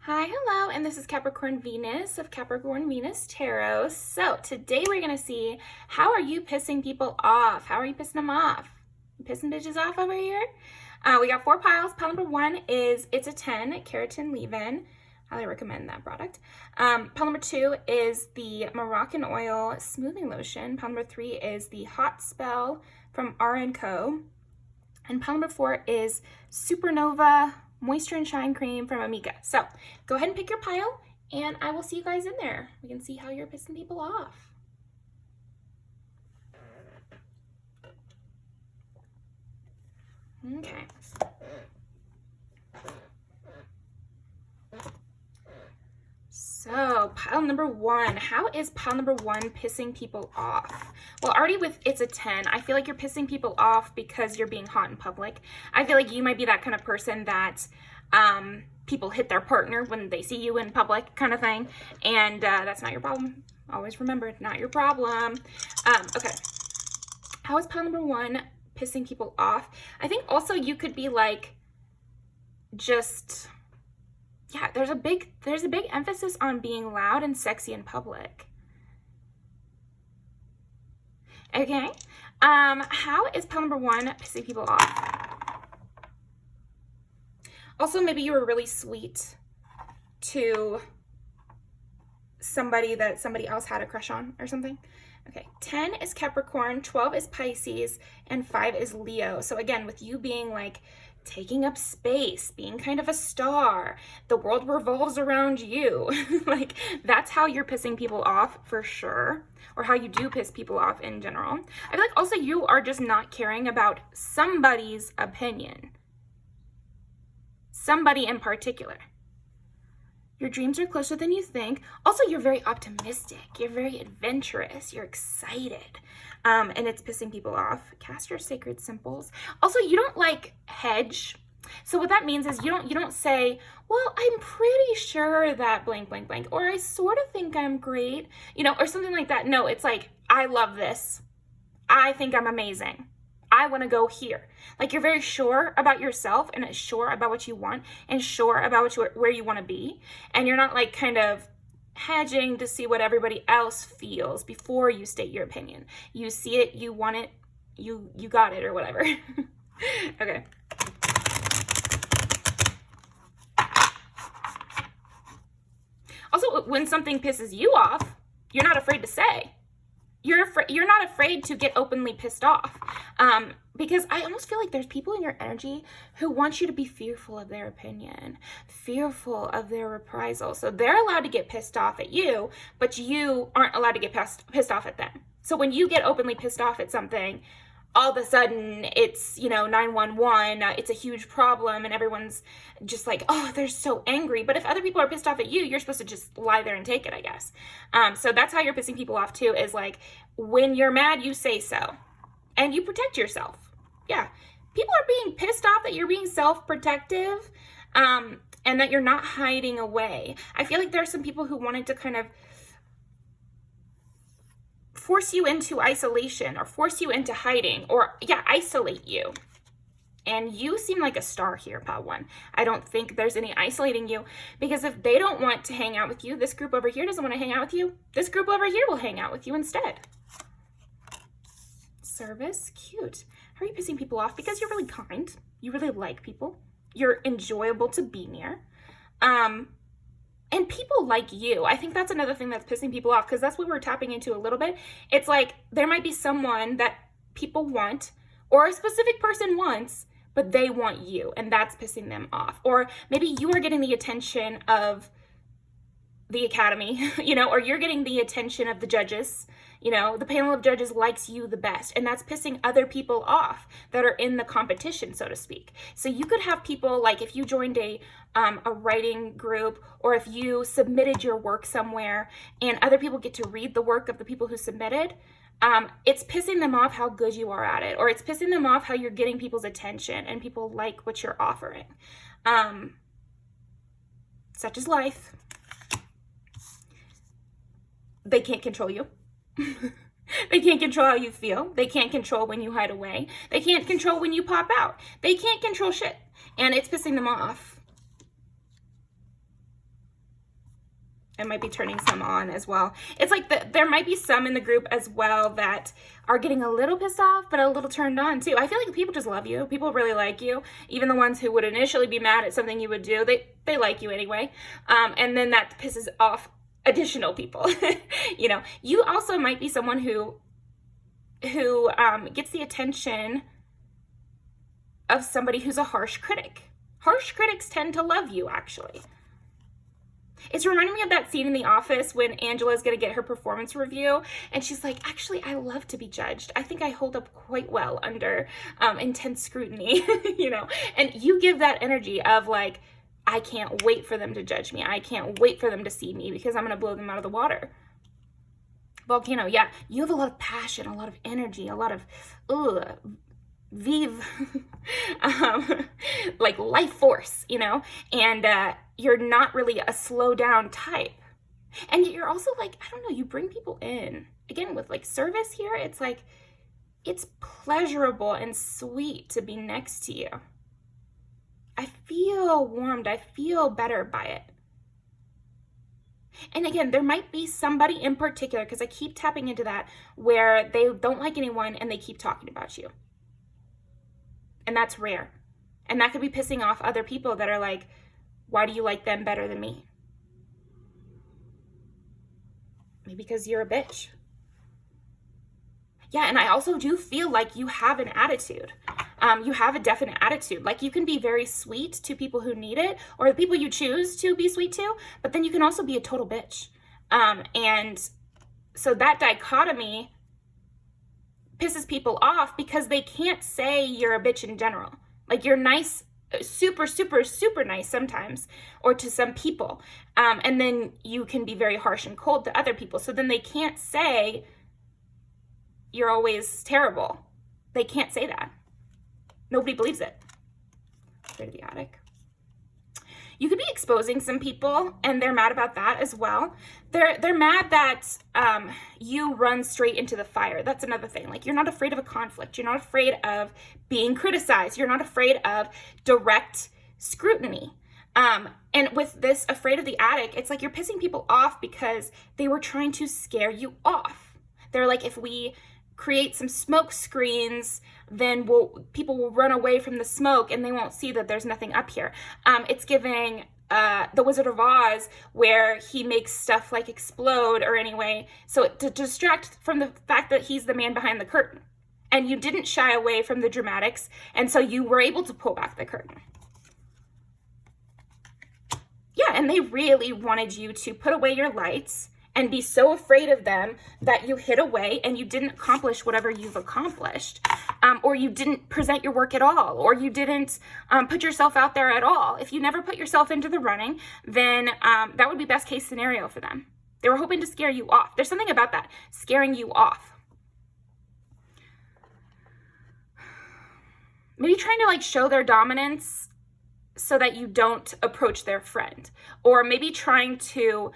Hi, hello, and this is Capricorn Venus of Capricorn Venus Tarot. So today we're going to see, how are you pissing people off? How are you pissing them off? You pissing bitches off over here? We got 4 piles. Pile number 1 is It's a 10 Keratin Leave-In. Highly recommend that product. Pile number 2 is the Moroccan Oil Smoothing Lotion. Pile number 3 is the Hot Spell from R&Co. And pile number 4 is Supernova Moisture and Shine Cream from Amica. So go ahead and pick your pile, and I will see you guys in there. We can see how you're pissing people off. Okay. So pile number 1, how is pile number 1 pissing people off? Well, already with It's a 10, I feel like you're pissing people off because you're being hot in public. I feel like you might be that kind of person that people hit their partner when they see you in public kind of thing, and that's not your problem. Always remember, it's not your problem. Okay, how is pile number 1 pissing people off? I think also you could be like, just... yeah, there's a big emphasis on being loud and sexy in public. Okay, how is pile number 1 pissing people off? Also, maybe you were really sweet to somebody that somebody else had a crush on or something. Okay, 10 is Capricorn, 12 is Pisces, and 5 is Leo. So again, with you being like taking up space, being kind of a star, the world revolves around you. Like, that's how you're pissing people off for sure, or how you do piss people off in general. I feel like also you are just not caring about somebody's opinion. Somebody in particular. Your dreams are closer than you think. Also, you're very optimistic. You're very adventurous. You're excited. And it's pissing people off. Cast your sacred symbols. Also, you don't like hedge. So what that means is you don't say, well, I'm pretty sure that blank, blank, blank, or I sort of think I'm great, or something like that. No, it's like, I love this. I think I'm amazing. I want to go here. Like, you're very sure about yourself and sure about what you want and sure about where you want to be. And you're not like kind of hedging to see what everybody else feels before you state your opinion. You see it, you want it, you got it, or whatever. Okay. Also, when something pisses you off, you're not afraid to say. You're not afraid to get openly pissed off. Because I almost feel like there's people in your energy who want you to be fearful of their opinion, fearful of their reprisal. So they're allowed to get pissed off at you, but you aren't allowed to get pissed off at them. So when you get openly pissed off at something, all of a sudden it's, 911, it's a huge problem, and everyone's just like, oh, they're so angry. But if other people are pissed off at you, you're supposed to just lie there and take it, I guess. So that's how you're pissing people off too, is like, when you're mad, you say so. And you protect yourself. Yeah. People are being pissed off that you're being self-protective, and that you're not hiding away. I feel like there are some people who wanted to kind of force you into isolation or force you into hiding, or isolate you. And you seem like a star here, pile 1. I don't think there's any isolating you, because if they don't want to hang out with you, this group over here doesn't want to hang out with you, this group over here will hang out with you instead. Service, cute. How are you pissing people off? Because you're really kind. You really like people. You're enjoyable to be near. And people like you. I think that's another thing that's pissing people off, because that's what we're tapping into a little bit. It's like there might be someone that people want, or a specific person wants, but they want you, and that's pissing them off. Or maybe you are getting the attention of the academy, or you're getting the attention of the judges. The panel of judges likes you the best, and that's pissing other people off that are in the competition, so to speak. So you could have people, like if you joined a writing group, or if you submitted your work somewhere and other people get to read the work of the people who submitted, it's pissing them off how good you are at it, or it's pissing them off how you're getting people's attention and people like what you're offering. Such is life. They can't control you. They can't control how you feel. They can't control when you hide away. They can't control when you pop out. They can't control shit. And it's pissing them off. It might be turning some on as well. It's like there might be some in the group as well that are getting a little pissed off, but a little turned on too. I feel like people just love you. People really like you. Even the ones who would initially be mad at something you would do, they like you anyway. And then that pisses off additional people. You know, you also might be someone who gets the attention of somebody who's a harsh critic. Harsh critics tend to love you, actually. It's reminding me of that scene in The Office when Angela's going to get her performance review, and she's like, actually, I love to be judged. I think I hold up quite well under intense scrutiny, you know? And you give that energy of like, I can't wait for them to judge me. I can't wait for them to see me because I'm going to blow them out of the water. Volcano, yeah, you have a lot of passion, a lot of energy, a lot of, vive, like life force, you know? And you're not really a slow down type. And you're also like, I don't know, you bring people in. Again, with like service here, it's like, it's pleasurable and sweet to be next to you. I feel warmed. I feel better by it. And again, there might be somebody in particular, because I keep tapping into that, where they don't like anyone and they keep talking about you. And that's rare. And that could be pissing off other people that are like, why do you like them better than me? Maybe because you're a bitch. Yeah, and I also do feel like you have an attitude. You have a definite attitude. Like you can be very sweet to people who need it, or the people you choose to be sweet to, but then you can also be a total bitch. And so that dichotomy pisses people off because they can't say you're a bitch in general. Like you're nice, super, super, super nice sometimes, or to some people. And then you can be very harsh and cold to other people. So then they can't say you're always terrible. They can't say that. Nobody believes it. Go to the attic. You could be exposing some people, and they're mad about that as well. They're mad that you run straight into the fire. That's another thing. Like you're not afraid of a conflict. You're not afraid of being criticized. You're not afraid of direct scrutiny. And with this afraid of the attic, it's like you're pissing people off because they were trying to scare you off. They're like, if we create some smoke screens, then people will run away from the smoke and they won't see that there's nothing up here. It's giving The Wizard of Oz, where he makes stuff like explode or anyway, so to distract from the fact that he's the man behind the curtain. And you didn't shy away from the dramatics, and so you were able to pull back the curtain. Yeah, and they really wanted you to put away your lights and be so afraid of them that you hid away and you didn't accomplish whatever you've accomplished, or you didn't present your work at all, or you didn't put yourself out there at all. If you never put yourself into the running, then that would be best case scenario for them. They were hoping to scare you off. There's something about that, scaring you off. Maybe trying to like show their dominance so that you don't approach their friend, or maybe trying to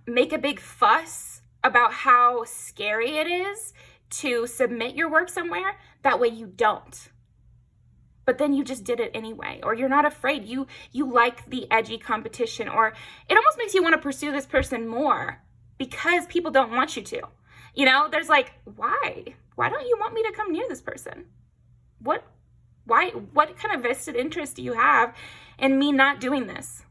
make a big fuss about how scary it is to submit your work somewhere. That way you don't. But then you just did it anyway, or you're not afraid. You like the edgy competition, or it almost makes you want to pursue this person more because people don't want you to. You know, there's like, why? Why don't you want me to come near this person? What kind of vested interest do you have in me not doing this?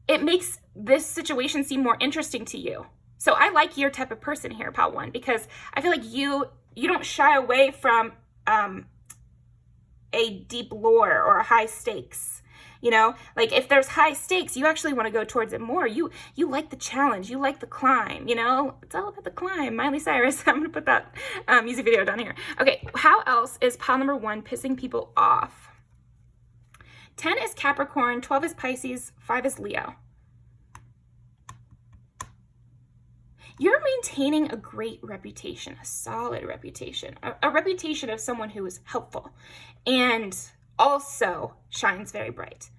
It makes this situation seem more interesting to you. So I like your type of person here, Pal 1, because I feel like you don't shy away from a deep lore or a high stakes. You know, like if there's high stakes, you actually want to go towards it more. You like the challenge. You like the climb, you know? It's all about the climb. Miley Cyrus. I'm going to put that music video down here. Okay, how else is pile number 1 pissing people off? 10 is Capricorn, 12 is Pisces, 5 is Leo. You're maintaining a great reputation, a solid reputation, a reputation of someone who is helpful and also shines very bright.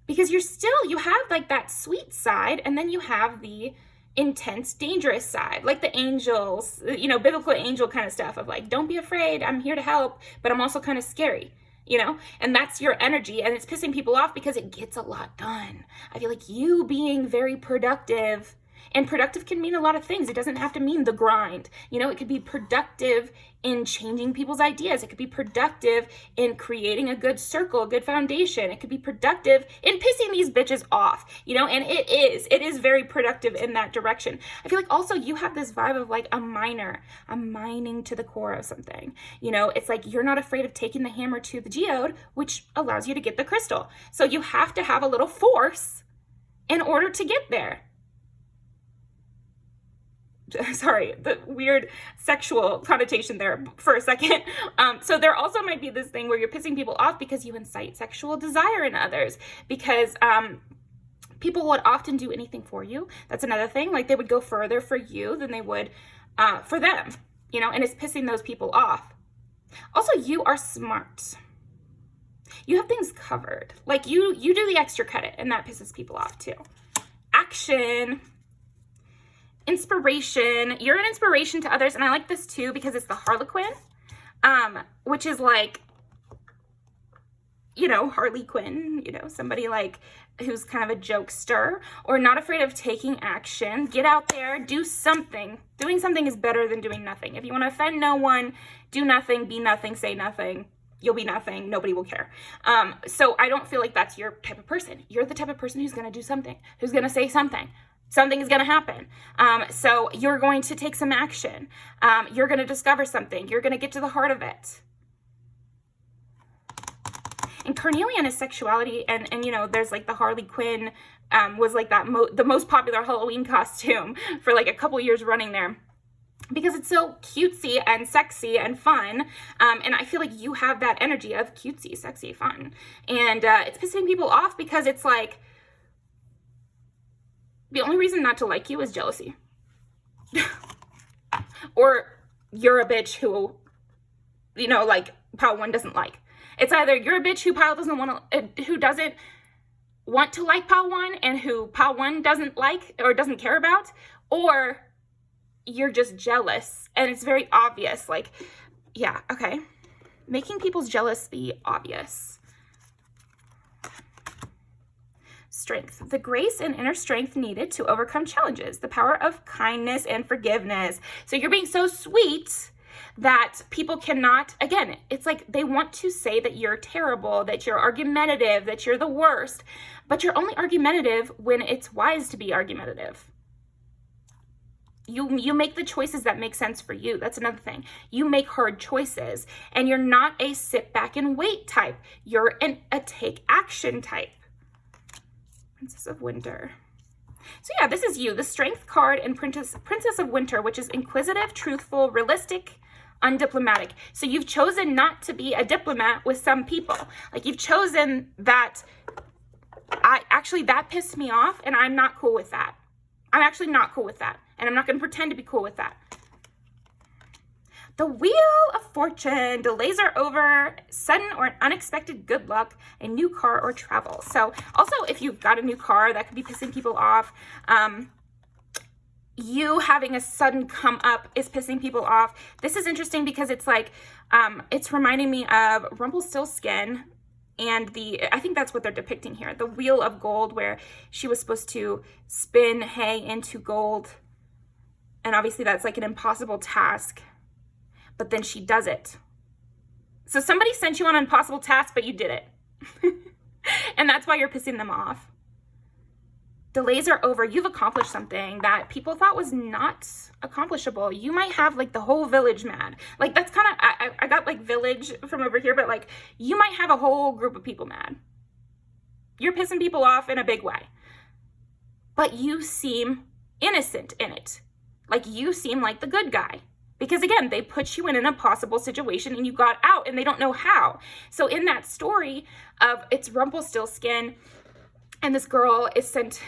Because you have like that sweet side, and then you have the intense, dangerous side, like the angels, you know, biblical angel kind of stuff of like, don't be afraid, I'm here to help, but I'm also kind of scary. you know, and that's your energy, and it's pissing people off because it gets a lot done. I feel like you being very productive, and productive can mean a lot of things. It doesn't have to mean the grind. You know, it could be productive in changing people's ideas. It could be productive in creating a good circle, a good foundation. It could be productive in pissing these bitches off, you know, and it is very productive in that direction. I feel like also you have this vibe of like a miner. I'm mining to the core of something. You know, it's like you're not afraid of taking the hammer to the geode, which allows you to get the crystal. So you have to have a little force in order to get there. Sorry, the weird sexual connotation there for a second. So there also might be this thing where you're pissing people off because you incite sexual desire in others, because people would often do anything for you. That's another thing. Like they would go further for you than they would for them, you know, and it's pissing those people off. Also, you are smart. You have things covered. Like you do the extra credit, and that pisses people off too. Action. Inspiration. You're an inspiration to others, and I like this too because it's the Harlequin, which is like, you know, Harley Quinn, you know, somebody like who's kind of a jokester or not afraid of taking action. Get out there, do something. Doing something is better than doing nothing. If you want to offend no one, do nothing, be nothing, say nothing. You'll be nothing. Nobody will care. So I don't feel like that's your type of person. You're the type of person who's going to do something, who's going to say something. Something is going to happen. So you're going to take some action. You're going to discover something. You're going to get to the heart of it. And carnelian is sexuality. And you know, there's like the Harley Quinn was like that the most popular Halloween costume for like a couple years running there, because it's so cutesy and sexy and fun. And I feel like you have that energy of cutesy, sexy, fun. And it's pissing people off because it's like, the only reason not to like you is jealousy. Or you're a bitch who, you know, like pile one doesn't like. It's either you're a bitch who pile doesn't want to, who doesn't want to like pile one, and who pile one doesn't like or doesn't care about, or you're just jealous and it's very obvious. Like, yeah, okay. Making people's jealousy obvious. Strength, the grace and inner strength needed to overcome challenges, the power of kindness and forgiveness. So you're being so sweet that people cannot, again, it's like they want to say that you're terrible, that you're argumentative, that you're the worst, but you're only argumentative when it's wise to be argumentative. You make the choices that make sense for you. That's another thing. You make hard choices, and you're not a sit back and wait type. You're a take action type. Princess of Winter. So yeah, this is you, the Strength card and Princess of Winter, which is inquisitive, truthful, realistic, undiplomatic. So you've chosen not to be a diplomat with some people. Like you've chosen that, that pissed me off, and I'm not cool with that. I'm actually not cool with that. And I'm not going to pretend to be cool with that. The Wheel of Fortune. Delays are over. Sudden or unexpected good luck. A new car or travel. So also, if you've got a new car, that could be pissing people off. You having a sudden come up is pissing people off. This is interesting because it's like, it's reminding me of Rumpelstiltskin. And I think that's what they're depicting here. The Wheel of Gold, where she was supposed to spin hay into gold. And obviously that's like an impossible task. But then she does it. So somebody sent you on an impossible task, but you did it. And that's why you're pissing them off. Delays are over. You've accomplished something that people thought was not accomplishable. You might have like the whole village mad. Like that's kind of, I got like village from over here, but like you might have a whole group of people mad. You're pissing people off in a big way. But you seem innocent in it. Like you seem like the good guy. Because again, they put you in an impossible situation and you got out and they don't know how. So in that story of it's Rumpelstiltskin and this girl is sent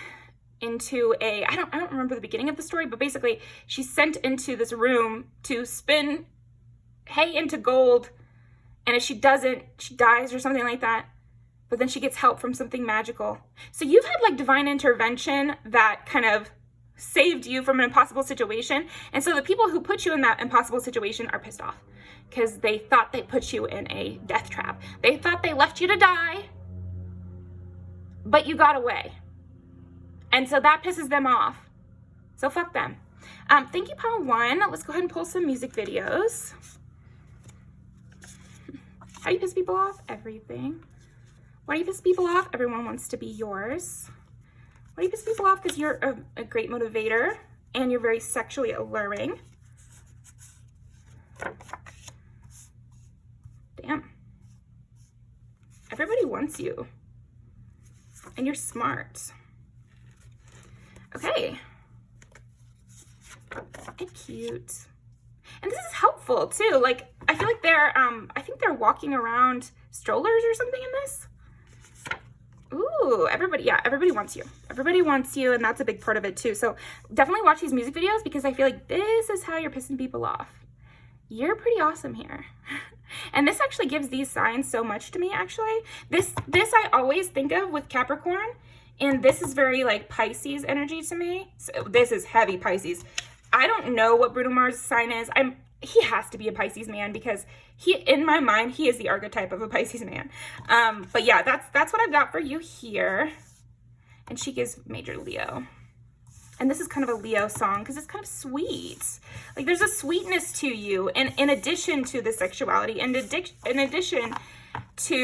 into I don't remember the beginning of the story, but basically she's sent into this room to spin hay into gold. And if she doesn't, she dies or something like that. But then she gets help from something magical. So you've had like divine intervention that kind of saved you from an impossible situation. And so the people who put you in that impossible situation are pissed off. because they thought they put you in a death trap. They thought they left you to die, but you got away. And so that pisses them off. So fuck them. Thank you, Pile 1. Let's go ahead and pull some music videos. How do you piss people off? Everything. Why do you piss people off? Everyone wants to be yours. Why do you piss people off? Because you're a great motivator and you're very sexually alluring. Damn. Everybody wants you. And you're smart. Okay. And cute. And this is helpful too. Like, I feel like they're, I think they're walking around strollers or something in this. Ooh, everybody wants you. Everybody wants you, and that's a big part of it too. So definitely watch these music videos because I feel like this is how you're pissing people off. You're pretty awesome here. And this actually gives these signs so much to me, actually. This I always think of with Capricorn, and this is very like Pisces energy to me. So this is heavy Pisces. I don't know what Bruno Mars' sign is. He has to be a Pisces man because in my mind, he is the archetype of a Pisces man. But yeah, that's what I've got for you here. And she gives major Leo. And this is kind of a Leo song because it's kind of sweet. Like there's a sweetness to you, and in addition to the sexuality, and in addition to,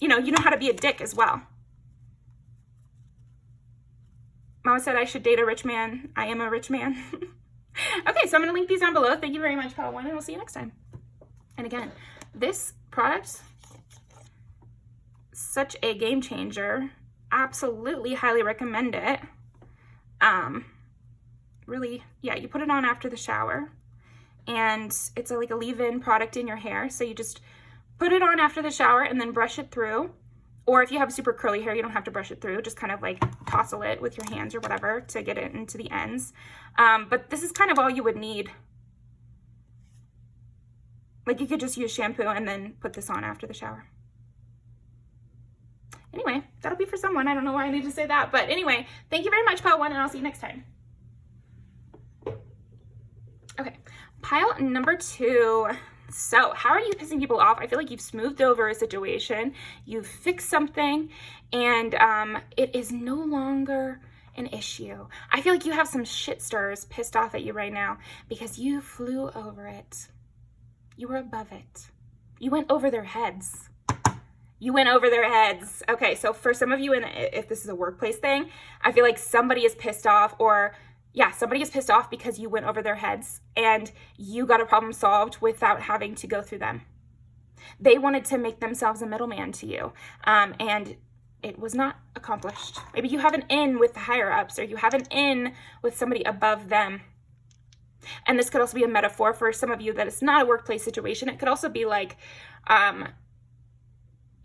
you know how to be a dick as well. Mama said I should date a rich man. I am a rich man. Okay, so I'm going to link these down below. Thank you very much, Pile 1, and we'll see you next time. And again, this product, such a game changer. Absolutely highly recommend it. Really, yeah, you put it on after the shower, and it's like a leave-in product in your hair. So you just put it on after the shower and then brush it through. Or if you have super curly hair, you don't have to brush it through. Just kind of like tousle it with your hands or whatever to get it into the ends. But this is kind of all you would need. Like you could just use shampoo and then put this on after the shower. Anyway, that'll be for someone. I don't know why I need to say that. But anyway, thank you very much, Pile 1, and I'll see you next time. Okay, pile number 2. So how are you pissing people off? I feel like you've smoothed over a situation, you've fixed something, and it is no longer an issue. I feel like you have some shit stirrers pissed off at you right now because you flew over it. You were above it. You went over their heads. You went over their heads. Okay, so for some of you, and if this is a workplace thing, I feel like somebody is pissed off, or yeah, somebody is pissed off because you went over their heads and you got a problem solved without having to go through them. They wanted to make themselves a middleman to you, and it was not accomplished. Maybe you have an in with the higher ups, or you have an in with somebody above them. And this could also be a metaphor for some of you that it's not a workplace situation. It could also be like,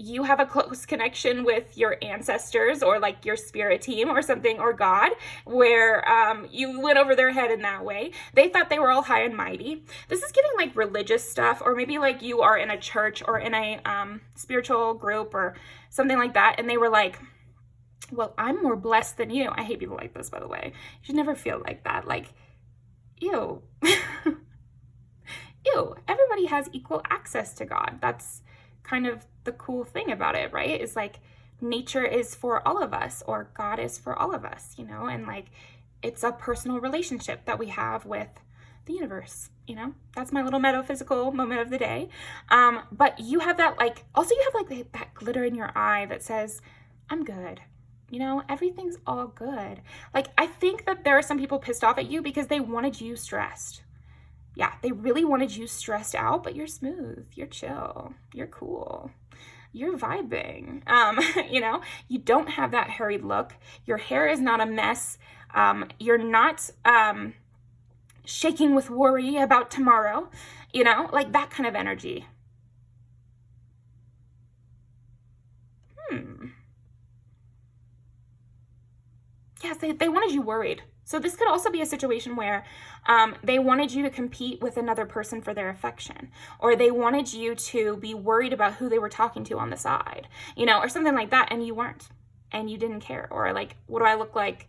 you have a close connection with your ancestors or like your spirit team or something, or God, where you went over their head in that way. They thought they were all high and mighty. This is giving like religious stuff, or maybe like you are in a church or in a spiritual group or something like that. And they were like, well, I'm more blessed than you. I hate people like this, by the way. You should never feel like that. Like, ew. Ew. Everybody has equal access to God. That's kind of the cool thing about it, right? Is like nature is for all of us, or God is for all of us, you know, and like it's a personal relationship that we have with the universe, you know. That's my little metaphysical moment of the day. But you have that, like, also you have like that glitter in your eye that says, I'm good. You know, everything's all good. Like, I think that there are some people pissed off at you because they wanted you stressed. Yeah, they really wanted you stressed out, but you're smooth, you're chill, you're cool, you're vibing. You know, you don't have that harried look. Your hair is not a mess. You're not shaking with worry about tomorrow, you know, like that kind of energy. Yes, they wanted you worried. So this could also be a situation where they wanted you to compete with another person for their affection, or they wanted you to be worried about who they were talking to on the side, you know, or something like that, and you weren't, and you didn't care, or like, what do I look like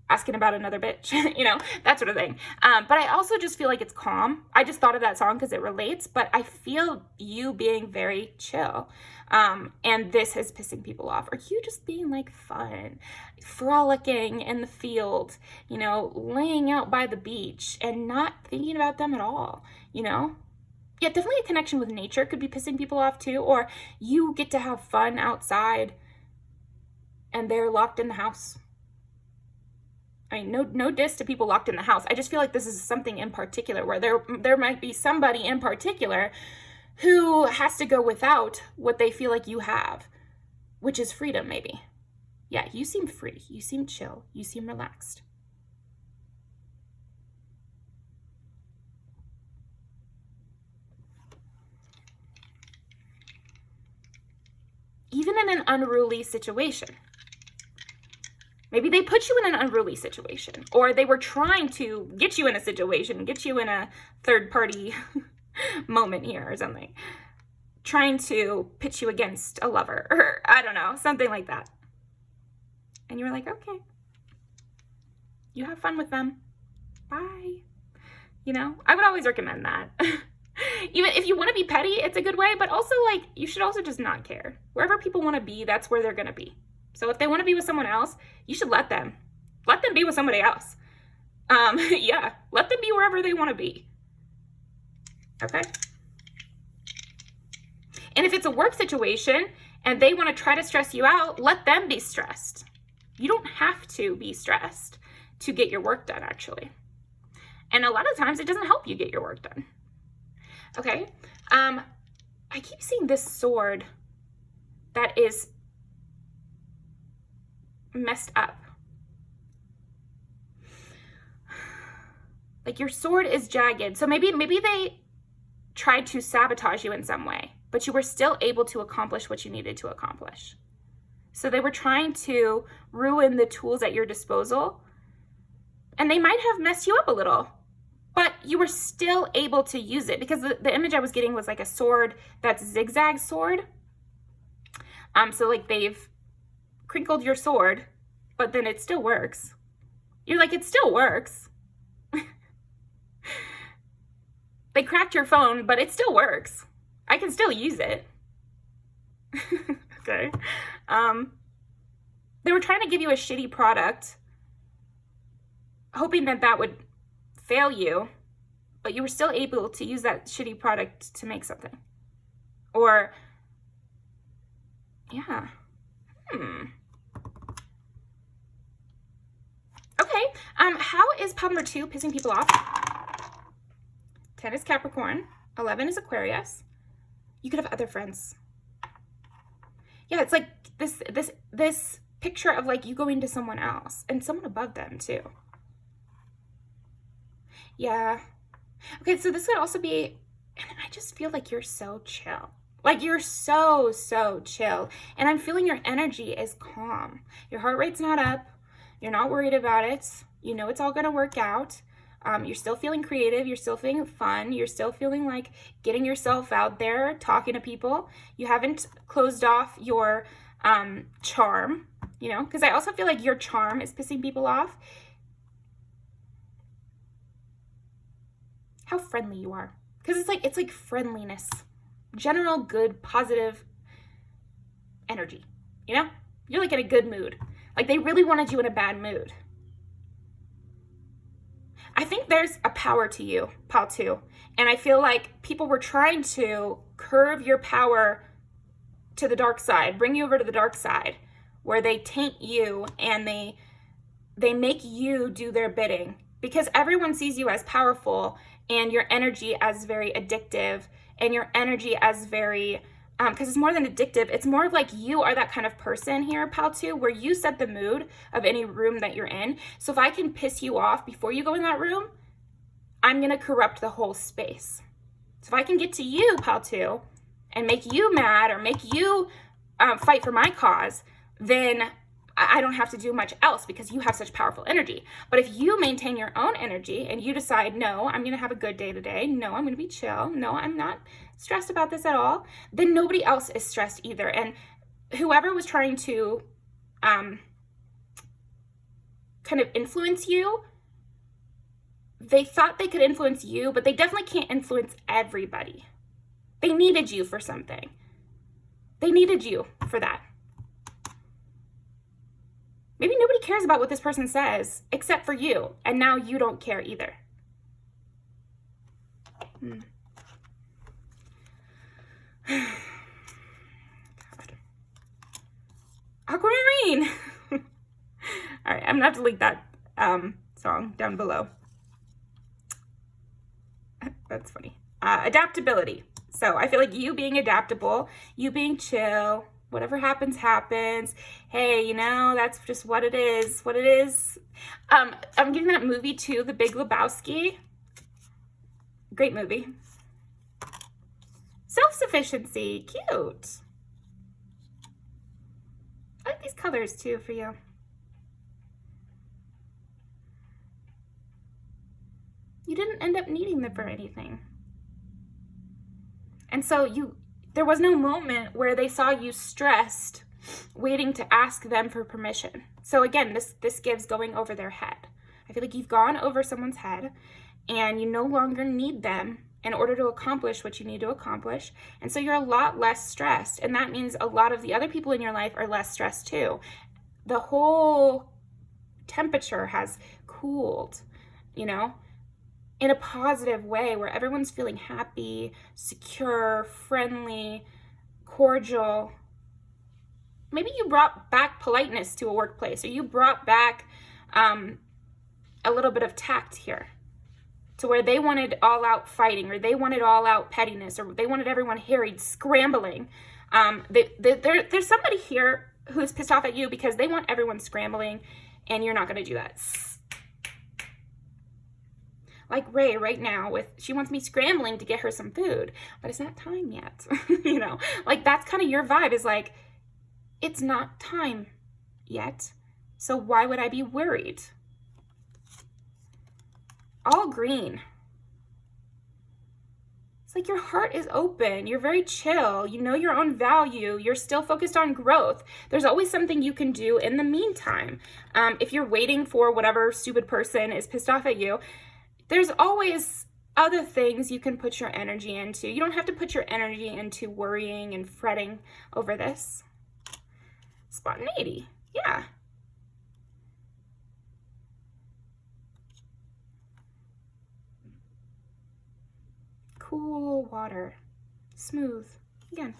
asking about another bitch, you know, that sort of thing. But I also just feel like it's calm. I just thought of that song because it relates, but I feel you being very chill. And this is pissing people off. Or you just being like fun, frolicking in the field, you know, laying out by the beach and not thinking about them at all, you know? Yeah, definitely a connection with nature could be pissing people off too. Or you get to have fun outside and they're locked in the house. I mean, no diss to people locked in the house. I just feel like this is something in particular where there might be somebody in particular who has to go without what they feel like you have, which is freedom, maybe. Yeah, you seem free. You seem chill. You seem relaxed. Even in an unruly situation. Maybe they put you in an unruly situation, or they were trying to get you in a situation, get you in a third party moment here or something, trying to pitch you against a lover, or I don't know, something like that. And you were like, okay, you have fun with them. Bye. You know, I would always recommend that. Even if you want to be petty, it's a good way, but also like, you should also just not care. Wherever people want to be, that's where they're going to be. So if they want to be with someone else, you should let them be with somebody else. Yeah, let them be wherever they want to be. Okay. And if it's a work situation and they want to try to stress you out, let them be stressed. You don't have to be stressed to get your work done, actually. And a lot of times it doesn't help you get your work done. Okay. I keep seeing this sword that is messed up. Like your sword is jagged. So maybe they tried to sabotage you in some way, but you were still able to accomplish what you needed to accomplish. So they were trying to ruin the tools at your disposal, and they might have messed you up a little, but you were still able to use it, because the image I was getting was like a sword that's zigzag sword. So like they've crinkled your sword, but then it still works. You're like, it still works. They cracked your phone, but it still works. I can still use it. Okay. They were trying to give you a shitty product, hoping that would fail you, but you were still able to use that shitty product to make something. Or, yeah. Okay, how is pub number 2 pissing people off? 10 is Capricorn, 11 is Aquarius. You could have other friends. Yeah, it's like this picture of like you going to someone else and someone above them too. Yeah. Okay, so this could also be, and I just feel like you're so chill. Like you're so chill. And I'm feeling your energy is calm. Your heart rate's not up. You're not worried about it. You know it's all going to work out. You're still feeling creative. You're still feeling fun. You're still feeling like getting yourself out there, talking to people. You haven't closed off your charm, you know, because I also feel like your charm is pissing people off. How friendly you are. Because it's like friendliness. General good, positive energy, you know? You're like in a good mood. Like they really wanted you in a bad mood. I think there's a power to you, Pal 2. And I feel like people were trying to curve your power to the dark side, bring you over to the dark side, where they taint you and they make you do their bidding. Because everyone sees you as powerful and your energy as very addictive and your energy as very, because it's more than addictive, it's more of like you are that kind of person here, Pal 2, where you set the mood of any room that you're in. So if I can piss you off before you go in that room, I'm going to corrupt the whole space. So if I can get to you, Pal 2, and make you mad or make you fight for my cause, then I don't have to do much else because you have such powerful energy. But if you maintain your own energy and you decide, no, I'm going to have a good day today. No, I'm going to be chill. No, I'm not stressed about this at all. Then nobody else is stressed either. And whoever was trying to kind kind of influence you. They thought they could influence you, but they definitely can't influence everybody. They needed you for something. They needed you for that. Maybe nobody cares about what this person says except for you, and now you don't care either. God. Aquamarine! All right, I'm gonna have to link that song down below. That's funny. Adaptability. So I feel like you being adaptable, you being chill, whatever happens, happens. Hey, you know, that's just what it is, what it is. I'm getting that movie too, The Big Lebowski. Great movie. Self-sufficiency, cute. I like these colors too for you. You didn't end up needing them for anything. And so there was no moment where they saw you stressed, waiting to ask them for permission. So again, this gives going over their head. I feel like you've gone over someone's head and you no longer need them in order to accomplish what you need to accomplish. And so you're a lot less stressed. And that means a lot of the other people in your life are less stressed too. The whole temperature has cooled, you know, in a positive way where everyone's feeling happy, secure, friendly, cordial. Maybe you brought back politeness to a workplace, or you brought back a little bit of tact here to where they wanted all out fighting, or they wanted all out pettiness, or they wanted everyone harried, scrambling. There's somebody here who's pissed off at you because they want everyone scrambling, and you're not going to do that. Like Ray right now, she wants me scrambling to get her some food, but it's not time yet. You know, like that's kind of your vibe, is like, it's not time yet, so why would I be worried? All green. It's like your heart is open. You're very chill. You know your own value. You're still focused on growth. There's always something you can do in the meantime. If you're waiting for whatever stupid person is pissed off at you, there's always other things you can put your energy into. You don't have to put your energy into worrying and fretting over this. Spontaneity, yeah. Cool water, smooth. Again,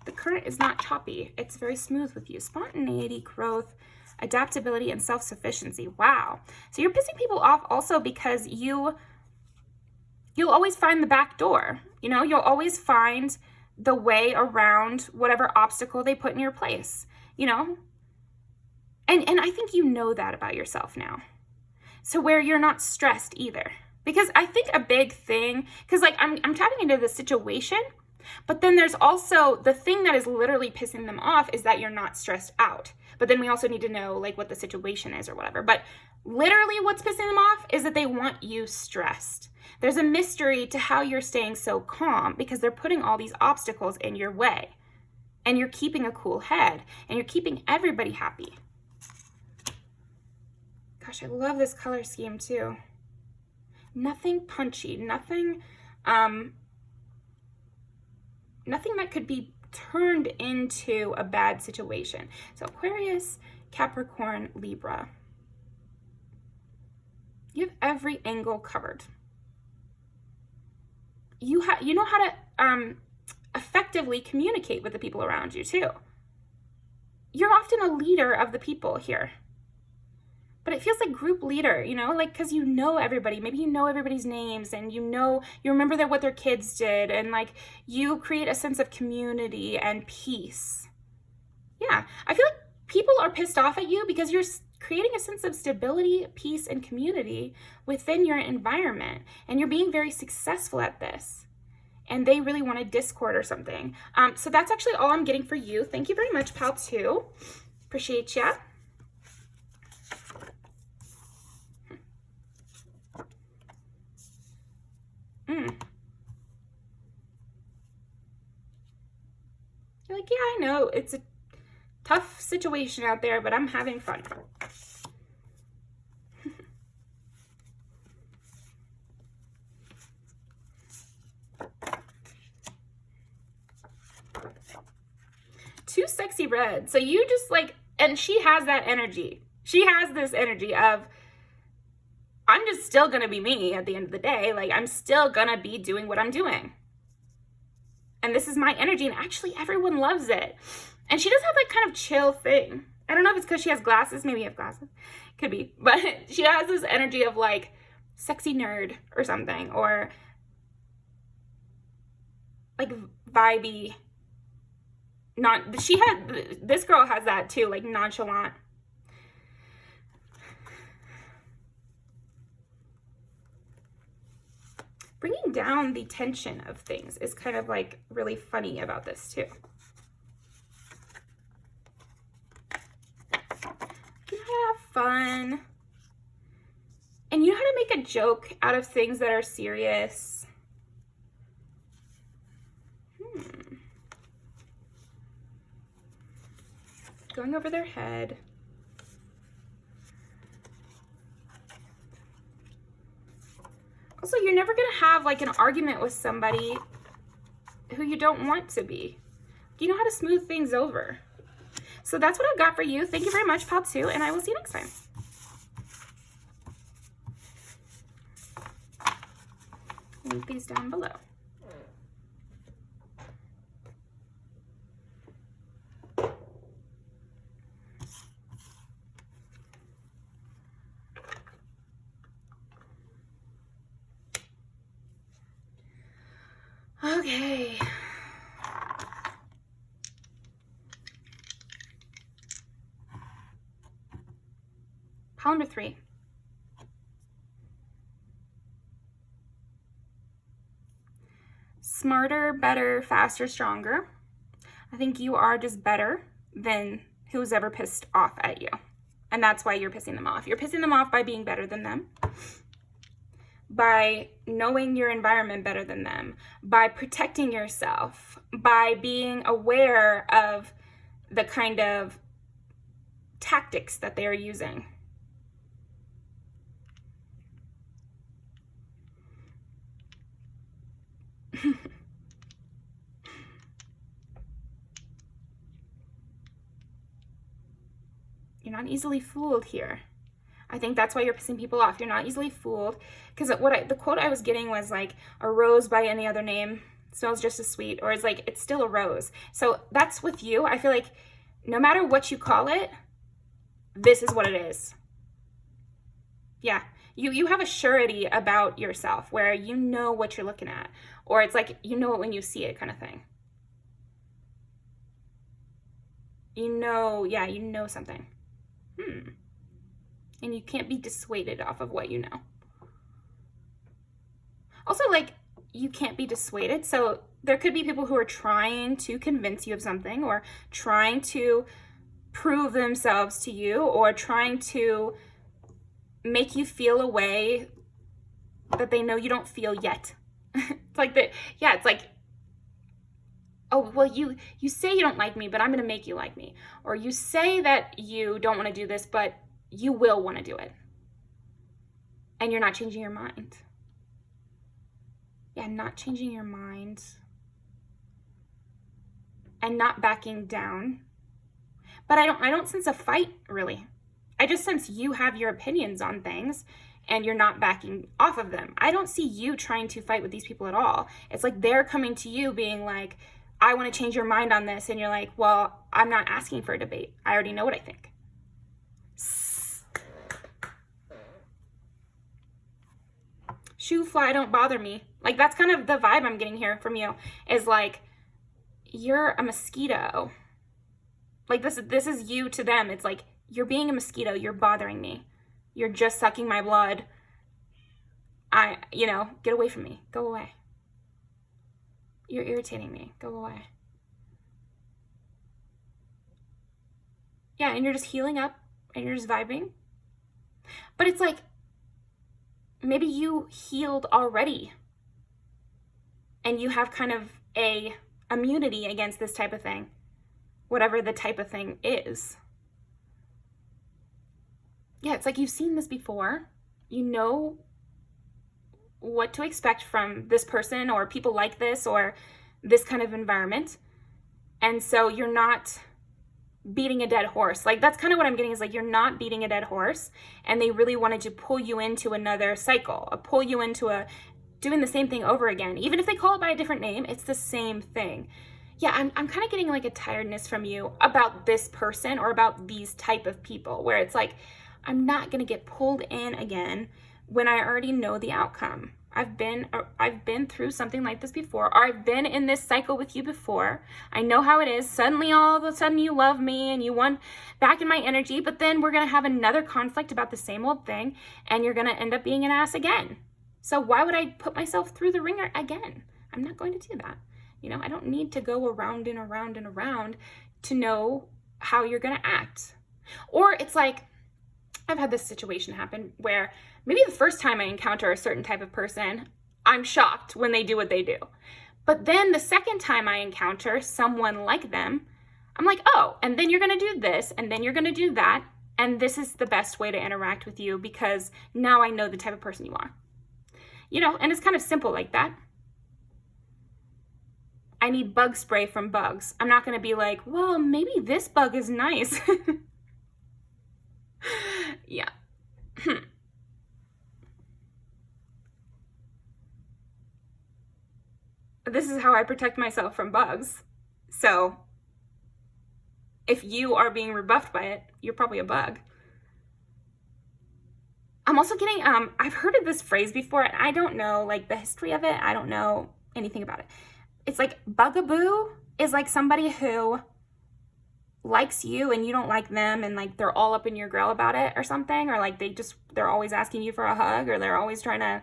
the current is not choppy. It's very smooth with you. Spontaneity, growth, adaptability, and self-sufficiency. Wow. So you're pissing people off also because you'll always find the back door. You know, you'll always find the way around whatever obstacle they put in your place, you know? And I think you know that about yourself now. So where you're not stressed either. Because I think a big thing, because like I'm tapping into the situation, but then there's also the thing that is literally pissing them off is that you're not stressed out. But then we also need to know like what the situation is or whatever. But literally what's pissing them off is that they want you stressed. There's a mystery to how you're staying so calm because they're putting all these obstacles in your way. And you're keeping a cool head and you're keeping everybody happy. Gosh, I love this color scheme too. Nothing punchy, nothing that could be turned into a bad situation. So Aquarius, Capricorn, Libra. You have every angle covered. You know how to effectively communicate with the people around you too. You're often a leader of the people here. But it feels like group leader, you know, like because you know everybody. Maybe you know everybody's names and you remember what their kids did, and like you create a sense of community and peace. Yeah, I feel like people are pissed off at you because you're creating a sense of stability, peace, and community within your environment, and you're being very successful at this. And they really want a discord or something. So that's actually all I'm getting for you. Thank you very much, pal 2. Appreciate ya. You're like, yeah, I know it's a tough situation out there, but I'm having fun. two sexy reds. So you just like, and she has that energy. She has this energy of, I'm just still going to be me at the end of the day. Like, I'm still going to be doing what I'm doing. And this is my energy. And actually, everyone loves it. And she does have that kind of chill thing. I don't know if it's because she has glasses. Maybe you have glasses. Could be. But she has this energy of like sexy nerd or something. Or like vibey. This girl has that too. Like nonchalant. Bringing down the tension of things is kind of like really funny about this too. You know how to have fun. And you know how to make a joke out of things that are serious. Going over their head. Also, you're never going to have like an argument with somebody who you don't want to be. You know how to smooth things over. So that's what I've got for you. Thank you very much, Pal 2, and I will see you next time. Link these down below. Okay. Pile number 3. Smarter, better, faster, stronger. I think you are just better than who's ever pissed off at you. And that's why you're pissing them off. You're pissing them off by being better than them, by knowing your environment better than them, by protecting yourself, by being aware of the kind of tactics that they are using. You're not easily fooled here. I think that's why you're pissing people off. You're not easily fooled. Because the quote I was getting was like, a rose by any other name smells just as sweet. Or it's like, it's still a rose. So that's with you. I feel like no matter what you call it, this is what it is. Yeah. You have a surety about yourself where you know what you're looking at. Or it's like, you know it when you see it kind of thing. You know something. And you can't be dissuaded off of what you know. Also, like, you can't be dissuaded. So there could be people who are trying to convince you of something, or trying to prove themselves to you, or trying to make you feel a way that they know you don't feel yet. It's like that. Yeah, it's like, oh, well, you say you don't like me, but I'm going to make you like me. Or you say that you don't want to do this, but you will want to do it. And you're not changing your mind. Yeah, not changing your mind. And not backing down. But I don't sense a fight, really. I just sense you have your opinions on things and you're not backing off of them. I don't see you trying to fight with these people at all. It's like they're coming to you being like, I want to change your mind on this. And you're like, well, I'm not asking for a debate. I already know what I think. Shoo fly, don't bother me. Like, that's kind of the vibe I'm getting here from you, is like, you're a mosquito. Like, this is you to them. It's like, you're being a mosquito. You're bothering me. You're just sucking my blood. Get away from me. Go away. You're irritating me. Go away. Yeah, and you're just healing up and you're just vibing. But it's like, maybe you healed already and you have kind of a immunity against this type of thing, whatever the type of thing is. Yeah, it's like you've seen this before. You know what to expect from this person or people like this or this kind of environment. And so you're not beating a dead horse. Like, that's kind of what I'm getting, is like, you're not beating a dead horse, and they really wanted to pull you into another cycle, pull you into doing the same thing over again. Even if they call it by a different name, it's the same thing. Yeah, I'm kind of getting like a tiredness from you about this person or about these type of people, where it's like, I'm not going to get pulled in again when I already know the outcome. I've been through something like this before, or I've been in this cycle with you before. I know how it is. Suddenly, all of a sudden, you love me and you want back in my energy, but then we're going to have another conflict about the same old thing, and you're going to end up being an ass again. So why would I put myself through the ringer again? I'm not going to do that. You know, I don't need to go around and around and around to know how you're going to act. Or it's like, I've had this situation happen where maybe the first time I encounter a certain type of person, I'm shocked when they do what they do. But then the second time I encounter someone like them, I'm like, oh, and then you're going to do this, and then you're going to do that, and this is the best way to interact with you because now I know the type of person you are. You know, and it's kind of simple like that. I need bug spray from bugs. I'm not going to be like, well, maybe this bug is nice. Yeah. This is how I protect myself from bugs. So if you are being rebuffed by it, you're probably a bug. I'm also getting, I've heard of this phrase before, and I don't know, like, the history of it. I don't know anything about it. It's like, bugaboo is like somebody who likes you and you don't like them, and like they're all up in your grill about it or something, or like they're always asking you for a hug, or they're always trying to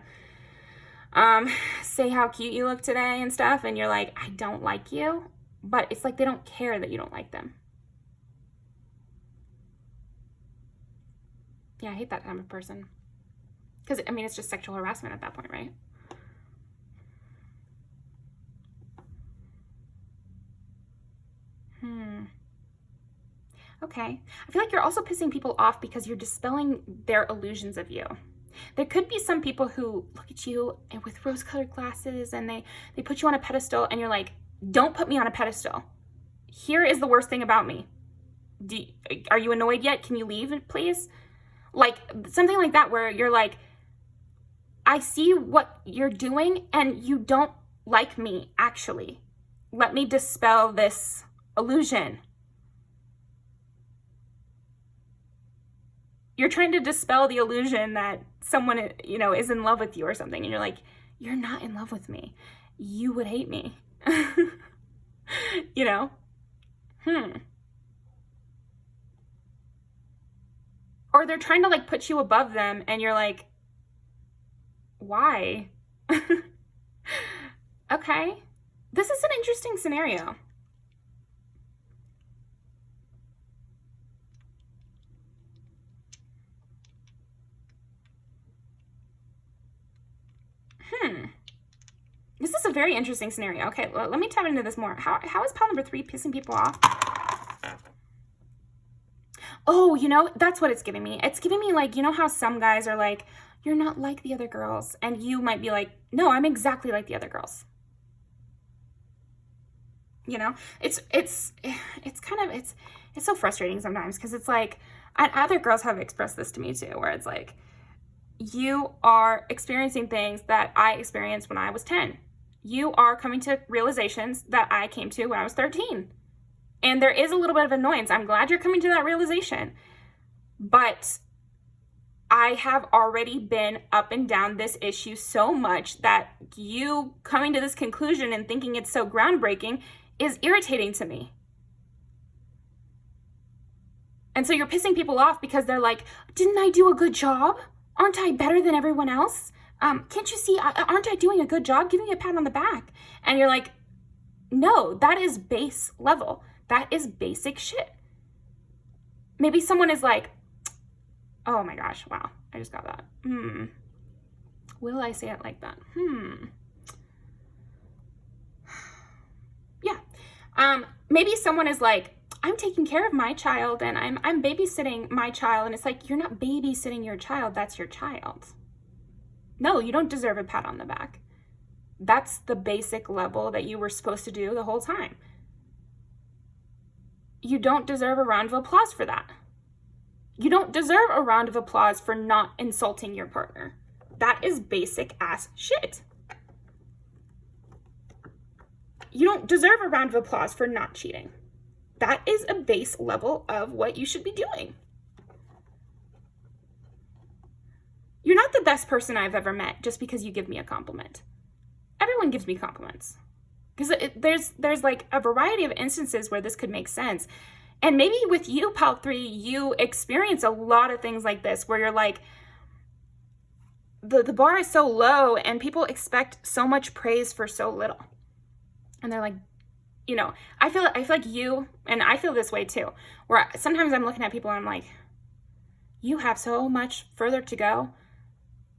say how cute you look today and stuff, and you're like, I don't like you, but it's like they don't care that you don't like them. Yeah, I hate that type of person. Because, I mean, it's just sexual harassment at that point, right? Okay. I feel like you're also pissing people off because you're dispelling their illusions of you. There could be some people who look at you and with rose-colored glasses, and they put you on a pedestal, and you're like, don't put me on a pedestal. Here is the worst thing about me. Are you annoyed yet? Can you leave, please? Like, something like that, where you're like, I see what you're doing and you don't like me, actually. Let me dispel this illusion. You're trying to dispel the illusion that someone, you know, is in love with you or something. And you're like, you're not in love with me. You would hate me. You know? Or they're trying to like put you above them, and you're like, why? Okay. This is an interesting scenario. This is a very interesting scenario. Okay, well, let me tap into this more. How is pile number 3 pissing people off? Oh, you know, that's what it's giving me. It's giving me like, you know how some guys are like, you're not like the other girls. And you might be like, no, I'm exactly like the other girls. You know, it's so frustrating sometimes, because it's like, other girls have expressed this to me too, where it's like, you are experiencing things that I experienced when I was 10. You are coming to realizations that I came to when I was 13. And there is a little bit of annoyance. I'm glad you're coming to that realization. But I have already been up and down this issue so much that you coming to this conclusion and thinking it's so groundbreaking is irritating to me. And so you're pissing people off because they're like, didn't I do a good job? Aren't I better than everyone else? Can't you see, aren't I doing a good job? Giving you a pat on the back. And you're like, no, that is base level. That is basic shit. Maybe someone is like, oh my gosh, wow, I just got that. Will I say it like that? Yeah. Maybe someone is like, I'm taking care of my child and I'm babysitting my child. And it's like, you're not babysitting your child. That's your child. No, you don't deserve a pat on the back. That's the basic level that you were supposed to do the whole time. you don't deserve a round of applause for that. You don't deserve a round of applause for not insulting your partner. That is basic ass shit. You don't deserve a round of applause for not cheating. That is a base level of what you should be doing. You're not the best person I've ever met just because you give me a compliment. Everyone gives me compliments. Because there's like a variety of instances where this could make sense. And maybe with you, Pal 3, you experience a lot of things like this where you're like, the bar is so low and people expect so much praise for so little. And they're like, you know, I feel like you, and I feel this way too, where sometimes I'm looking at people and I'm like, you have so much further to go.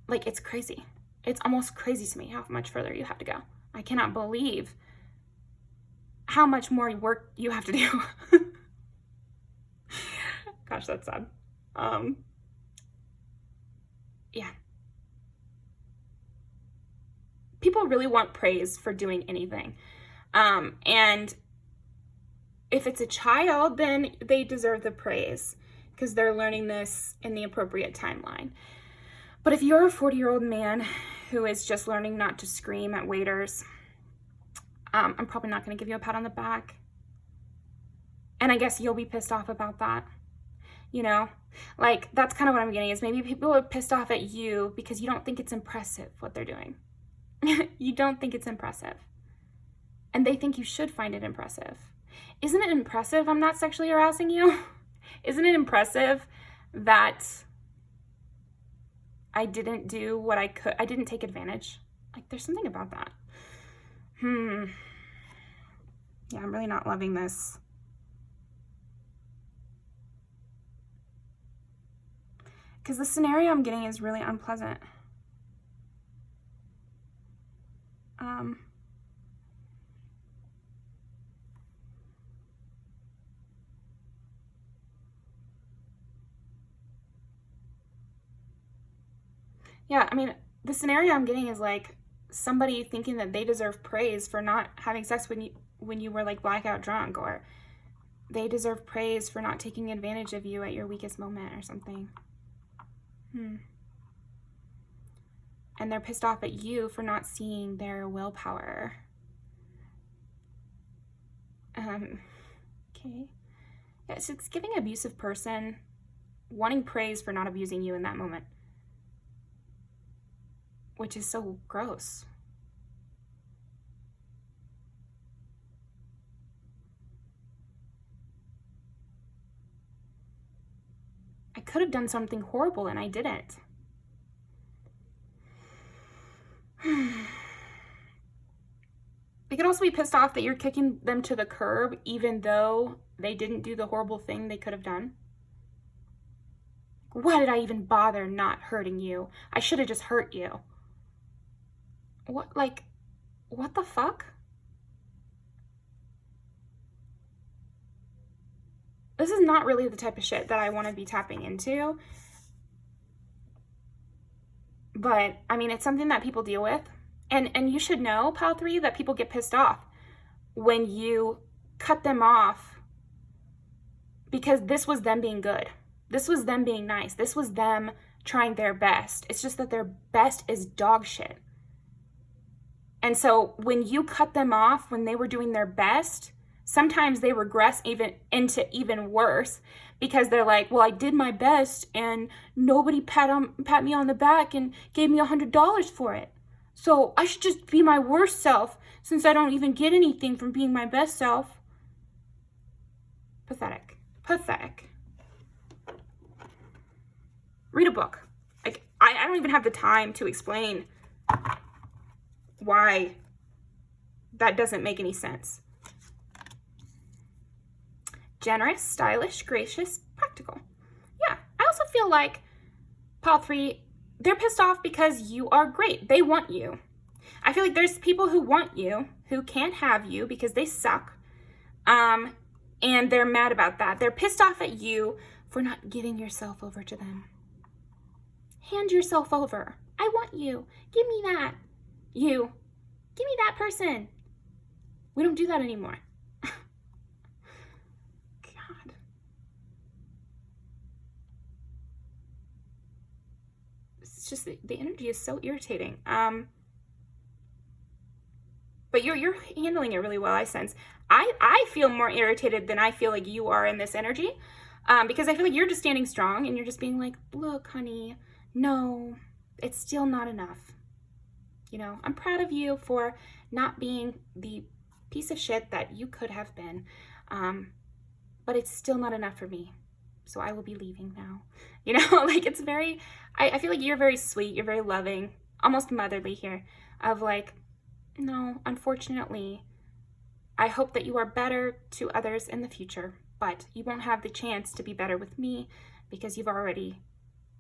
Like, it's crazy. It's almost crazy to me how much further you have to go. I cannot believe how much more work you have to do. Gosh, that's sad. Yeah. People really want praise for doing anything. And if it's a child, then they deserve the praise because they're learning this in the appropriate timeline. But if you're a 40-year-old man who is just learning not to scream at waiters, I'm probably not going to give you a pat on the back. And I guess you'll be pissed off about that. You know, like, that's kind of what I'm getting is maybe people are pissed off at you because you don't think it's impressive what they're doing. You don't think it's impressive. And they think you should find it impressive. Isn't it impressive I'm not sexually harassing you? Isn't it impressive that I didn't do what I could? I didn't take advantage. Like, there's something about that. Yeah, I'm really not loving this. Because the scenario I'm getting is really unpleasant. Yeah, I mean, the scenario I'm getting is like somebody thinking that they deserve praise for not having sex when you were like blackout drunk, or they deserve praise for not taking advantage of you at your weakest moment or something. And they're pissed off at you for not seeing their willpower. Okay. Yeah, so it's giving abusive person wanting praise for not abusing you in that moment, which is so gross. I could have done something horrible and I didn't. They could also be pissed off that you're kicking them to the curb even though they didn't do the horrible thing they could have done. Why did I even bother not hurting you? I should have just hurt you. What the fuck? This is not really the type of shit that I want to be tapping into. But, I mean, it's something that people deal with. And you should know, Pal 3, that people get pissed off when you cut them off because this was them being good. This was them being nice. This was them trying their best. It's just that their best is dog shit. And so when you cut them off when they were doing their best, sometimes they regress into even worse because they're like, well, I did my best and nobody pat me on the back and gave me $100 for it. So I should just be my worst self since I don't even get anything from being my best self. Pathetic. Pathetic. Read a book. Like, I don't even have the time to explain why that doesn't make any sense. Generous, stylish, gracious, practical. Yeah, I also feel like Pal 3, they're pissed off because you are great. They want you. I feel like there's people who want you, who can't have you because they suck. And they're mad about that. They're pissed off at you for not giving yourself over to them. Hand yourself over. I want you. Give me that. You. Give me that person. We don't do that anymore. it's just the energy is so irritating. But you're handling it really well, I sense. I feel more irritated than I feel like you are in this energy, because I feel like you're just standing strong and you're just being like, look, honey, no, it's still not enough. You know, I'm proud of you for not being the piece of shit that you could have been, but it's still not enough for me. So I will be leaving now. You know, like it's very, I feel like you're very sweet, you're very loving, almost motherly here, of like, no, unfortunately, I hope that you are better to others in the future, but you won't have the chance to be better with me because you've already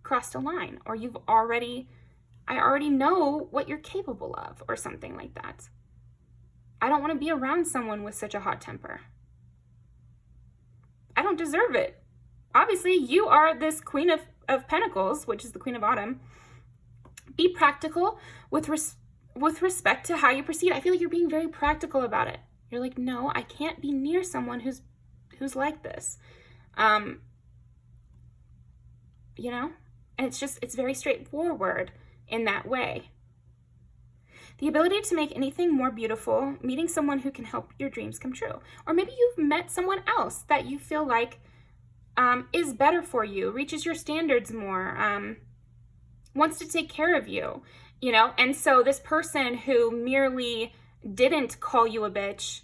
crossed a line, or I already know what you're capable of, or something like that. I don't want to be around someone with such a hot temper. I don't deserve it. Obviously, you are this Queen of Pentacles, which is the Queen of Autumn. Be practical with respect to how you proceed. I feel like you're being very practical about it. You're like, no, I can't be near someone who's like this. You know? And it's very straightforward in that way. The ability to make anything more beautiful, meeting someone who can help your dreams come true. Or maybe you've met someone else that you feel like is better for you, reaches your standards more, wants to take care of you, you know? And so this person who merely didn't call you a bitch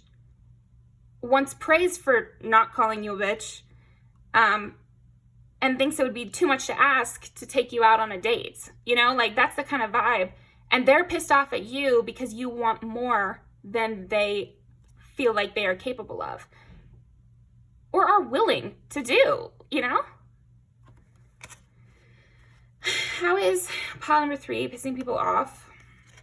wants praise for not calling you a bitch, and thinks it would be too much to ask to take you out on a date, you know? Like, that's the kind of vibe. And they're pissed off at you because you want more than they feel like they are capable of or are willing to do, you know? How is pile number 3 pissing people off?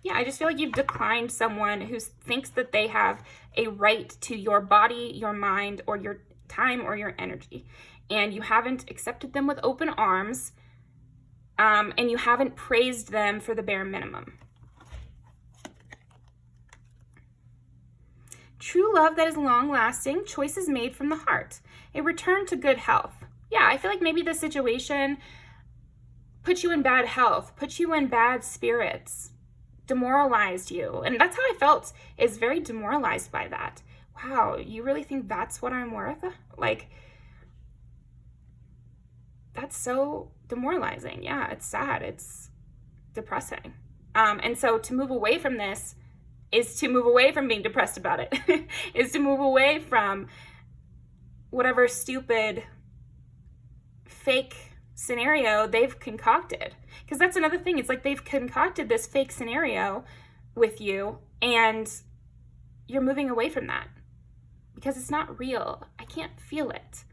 Yeah, I just feel like you've declined someone who thinks that they have a right to your body, your mind, or your time, or your energy. And you haven't accepted them with open arms, and you haven't praised them for the bare minimum. True love that is long-lasting, choices made from the heart, a return to good health. Yeah, I feel like maybe the situation put you in bad health, put you in bad spirits, demoralized you. And that's how I felt, is very demoralized by that. Wow, you really think that's what I'm worth? Like, that's so demoralizing. Yeah, it's sad. It's depressing. And so to move away from this is to move away from being depressed about it, is to move away from whatever stupid fake scenario they've concocted. Because that's another thing. It's like they've concocted this fake scenario with you and you're moving away from that because it's not real. I can't feel it.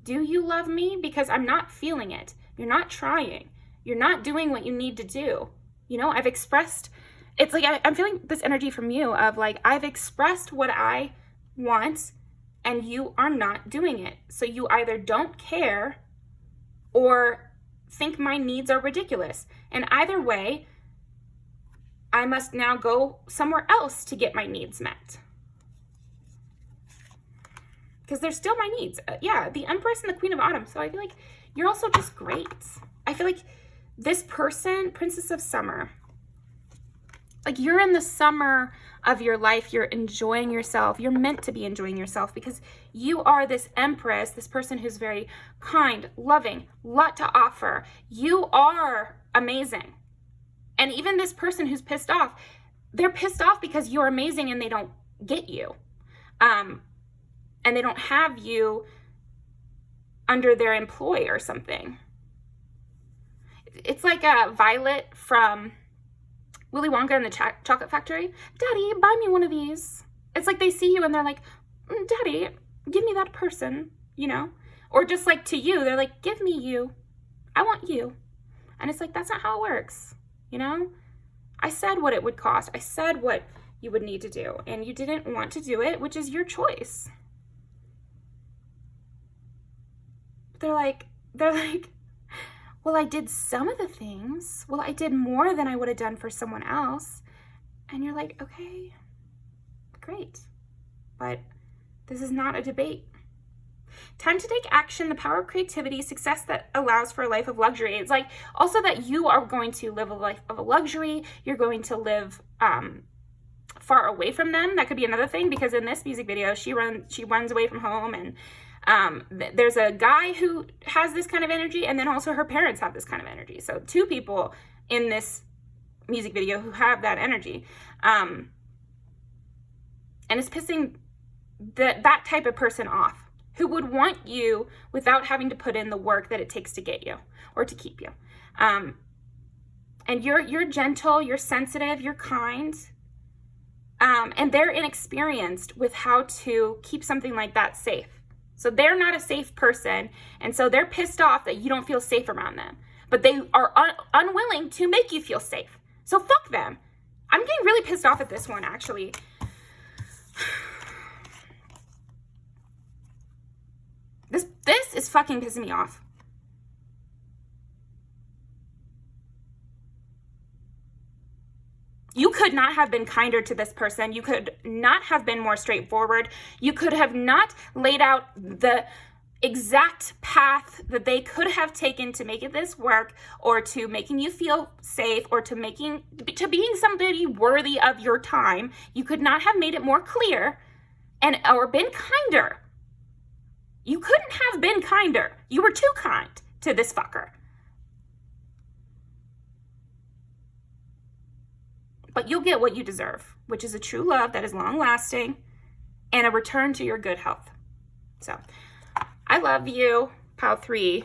Do you love me? Because I'm not feeling it. You're not trying. You're not doing what you need to do. You know, I've expressed, it's like I'm feeling this energy from you of like, I've expressed what I want and you are not doing it. So you either don't care or think my needs are ridiculous. And either way, I must now go somewhere else to get my needs met. Because they're still my needs. Yeah, the Empress and the Queen of Autumn. So I feel like you're also just great. I feel like this person, Princess of Summer, like you're in the summer of your life. You're enjoying yourself. You're meant to be enjoying yourself because you are this Empress, this person who's very kind, loving, lot to offer. You are amazing. And even this person who's pissed off, they're pissed off because you're amazing and they don't get you. And they don't have you under their employ or something. It's like a Violet from Willy Wonka and the Chocolate Factory. Daddy, buy me one of these. It's like they see you and they're like, Daddy, give me that person, you know? Or just like to you, they're like, give me you. I want you. And it's like, that's not how it works, you know? I said what it would cost. I said what you would need to do. And you didn't want to do it, which is your choice. They're like, well, I did some of the things. Well, I did more than I would have done for someone else. And you're like, okay, great. But this is not a debate. Time to take action, the power of creativity, success that allows for a life of luxury. It's like also that you are going to live a life of luxury. You're going to live far away from them. That could be another thing, because in this music video, she runs away from home, and there's a guy who has this kind of energy, and then also her parents have this kind of energy. So two people in this music video who have that energy. And it's pissing that type of person off, who would want you without having to put in the work that it takes to get you or to keep you. And you're gentle, you're sensitive, you're kind. And they're inexperienced with how to keep something like that safe. So they're not a safe person, and so they're pissed off that you don't feel safe around them. But they are unwilling to make you feel safe. So fuck them. I'm getting really pissed off at this one, actually. This is fucking pissing me off. You could not have been kinder to this person. You could not have been more straightforward. You could have not laid out the exact path that they could have taken to making this work, or to making you feel safe, or to being somebody worthy of your time. You could not have made it more clear or been kinder. You couldn't have been kinder. You were too kind to this fucker. But you'll get what you deserve, which is a true love that is long-lasting and a return to your good health. So, I love you, Pile 3.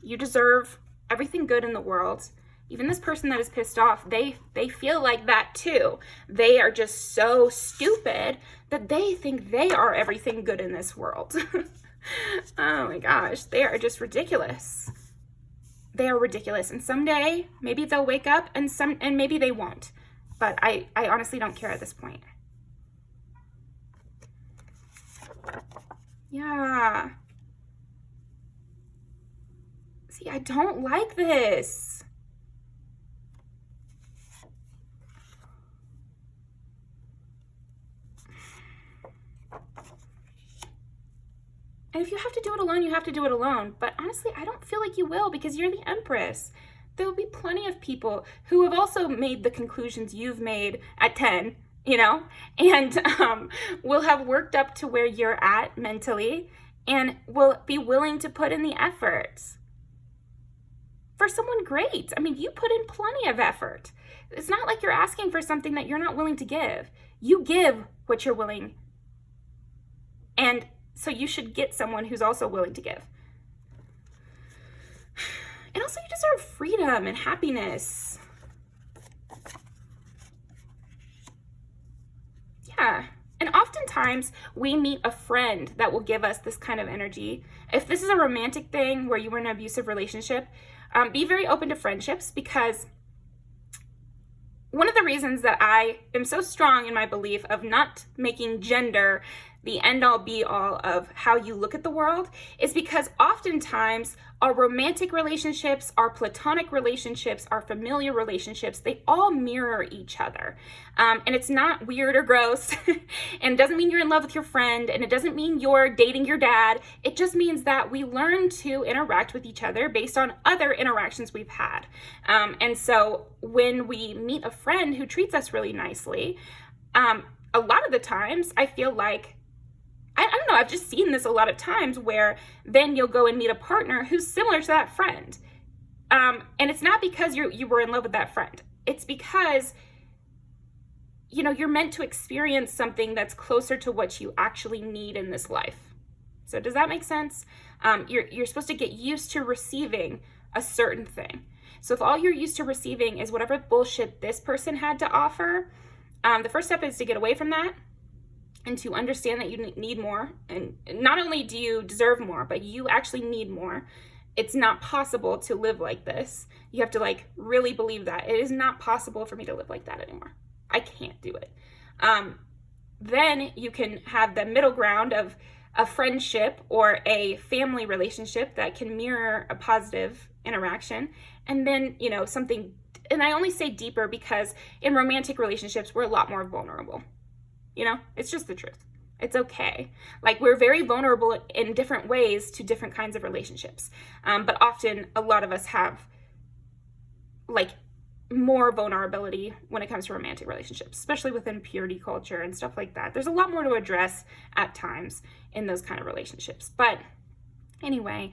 You deserve everything good in the world. Even this person that is pissed off, they feel like that too. They are just so stupid that they think they are everything good in this world. Oh my gosh, they are just ridiculous. They are ridiculous, and someday maybe they'll wake up, and maybe they won't. But I honestly don't care at this point. Yeah. See, I don't like this. And if you have to do it alone, you have to do it alone. But honestly, I don't feel like you will, because you're the Empress. There will be plenty of people who have also made the conclusions you've made at 10, and will have worked up to where you're at mentally, and will be willing to put in the effort. For someone great. I mean, you put in plenty of effort. It's not like you're asking for something that you're not willing to give. You give what you're willing. And so you should get someone who's also willing to give. And also, you deserve freedom and happiness. Yeah. And oftentimes, we meet a friend that will give us this kind of energy. If this is a romantic thing where you were in an abusive relationship, be very open to friendships, because one of the reasons that I am so strong in my belief of not making gender the end-all be-all of how you look at the world is because oftentimes our romantic relationships, our platonic relationships, our familiar relationships, they all mirror each other. And it's not weird or gross, and it doesn't mean you're in love with your friend, and it doesn't mean you're dating your dad. It just means that we learn to interact with each other based on other interactions we've had. And so when we meet a friend who treats us really nicely, a lot of the times I feel like, I don't know, I've just seen this a lot of times where then you'll go and meet a partner who's similar to that friend. And it's not because you were in love with that friend. It's because, you're meant to experience something that's closer to what you actually need in this life. So does that make sense? You're supposed to get used to receiving a certain thing. So if all you're used to receiving is whatever bullshit this person had to offer, the first step is to get away from that, and to understand that you need more. And not only do you deserve more, but you actually need more. It's not possible to live like this. You have to really believe that. It is not possible for me to live like that anymore. I can't do it. Then you can have the middle ground of a friendship or a family relationship that can mirror a positive interaction. And then, something, and I only say deeper because in romantic relationships, we're a lot more vulnerable. It's just the truth. It's okay. Like, we're very vulnerable in different ways to different kinds of relationships. But often a lot of us have like more vulnerability when it comes to romantic relationships, especially within purity culture and stuff like that. There's a lot more to address at times in those kind of relationships. But anyway,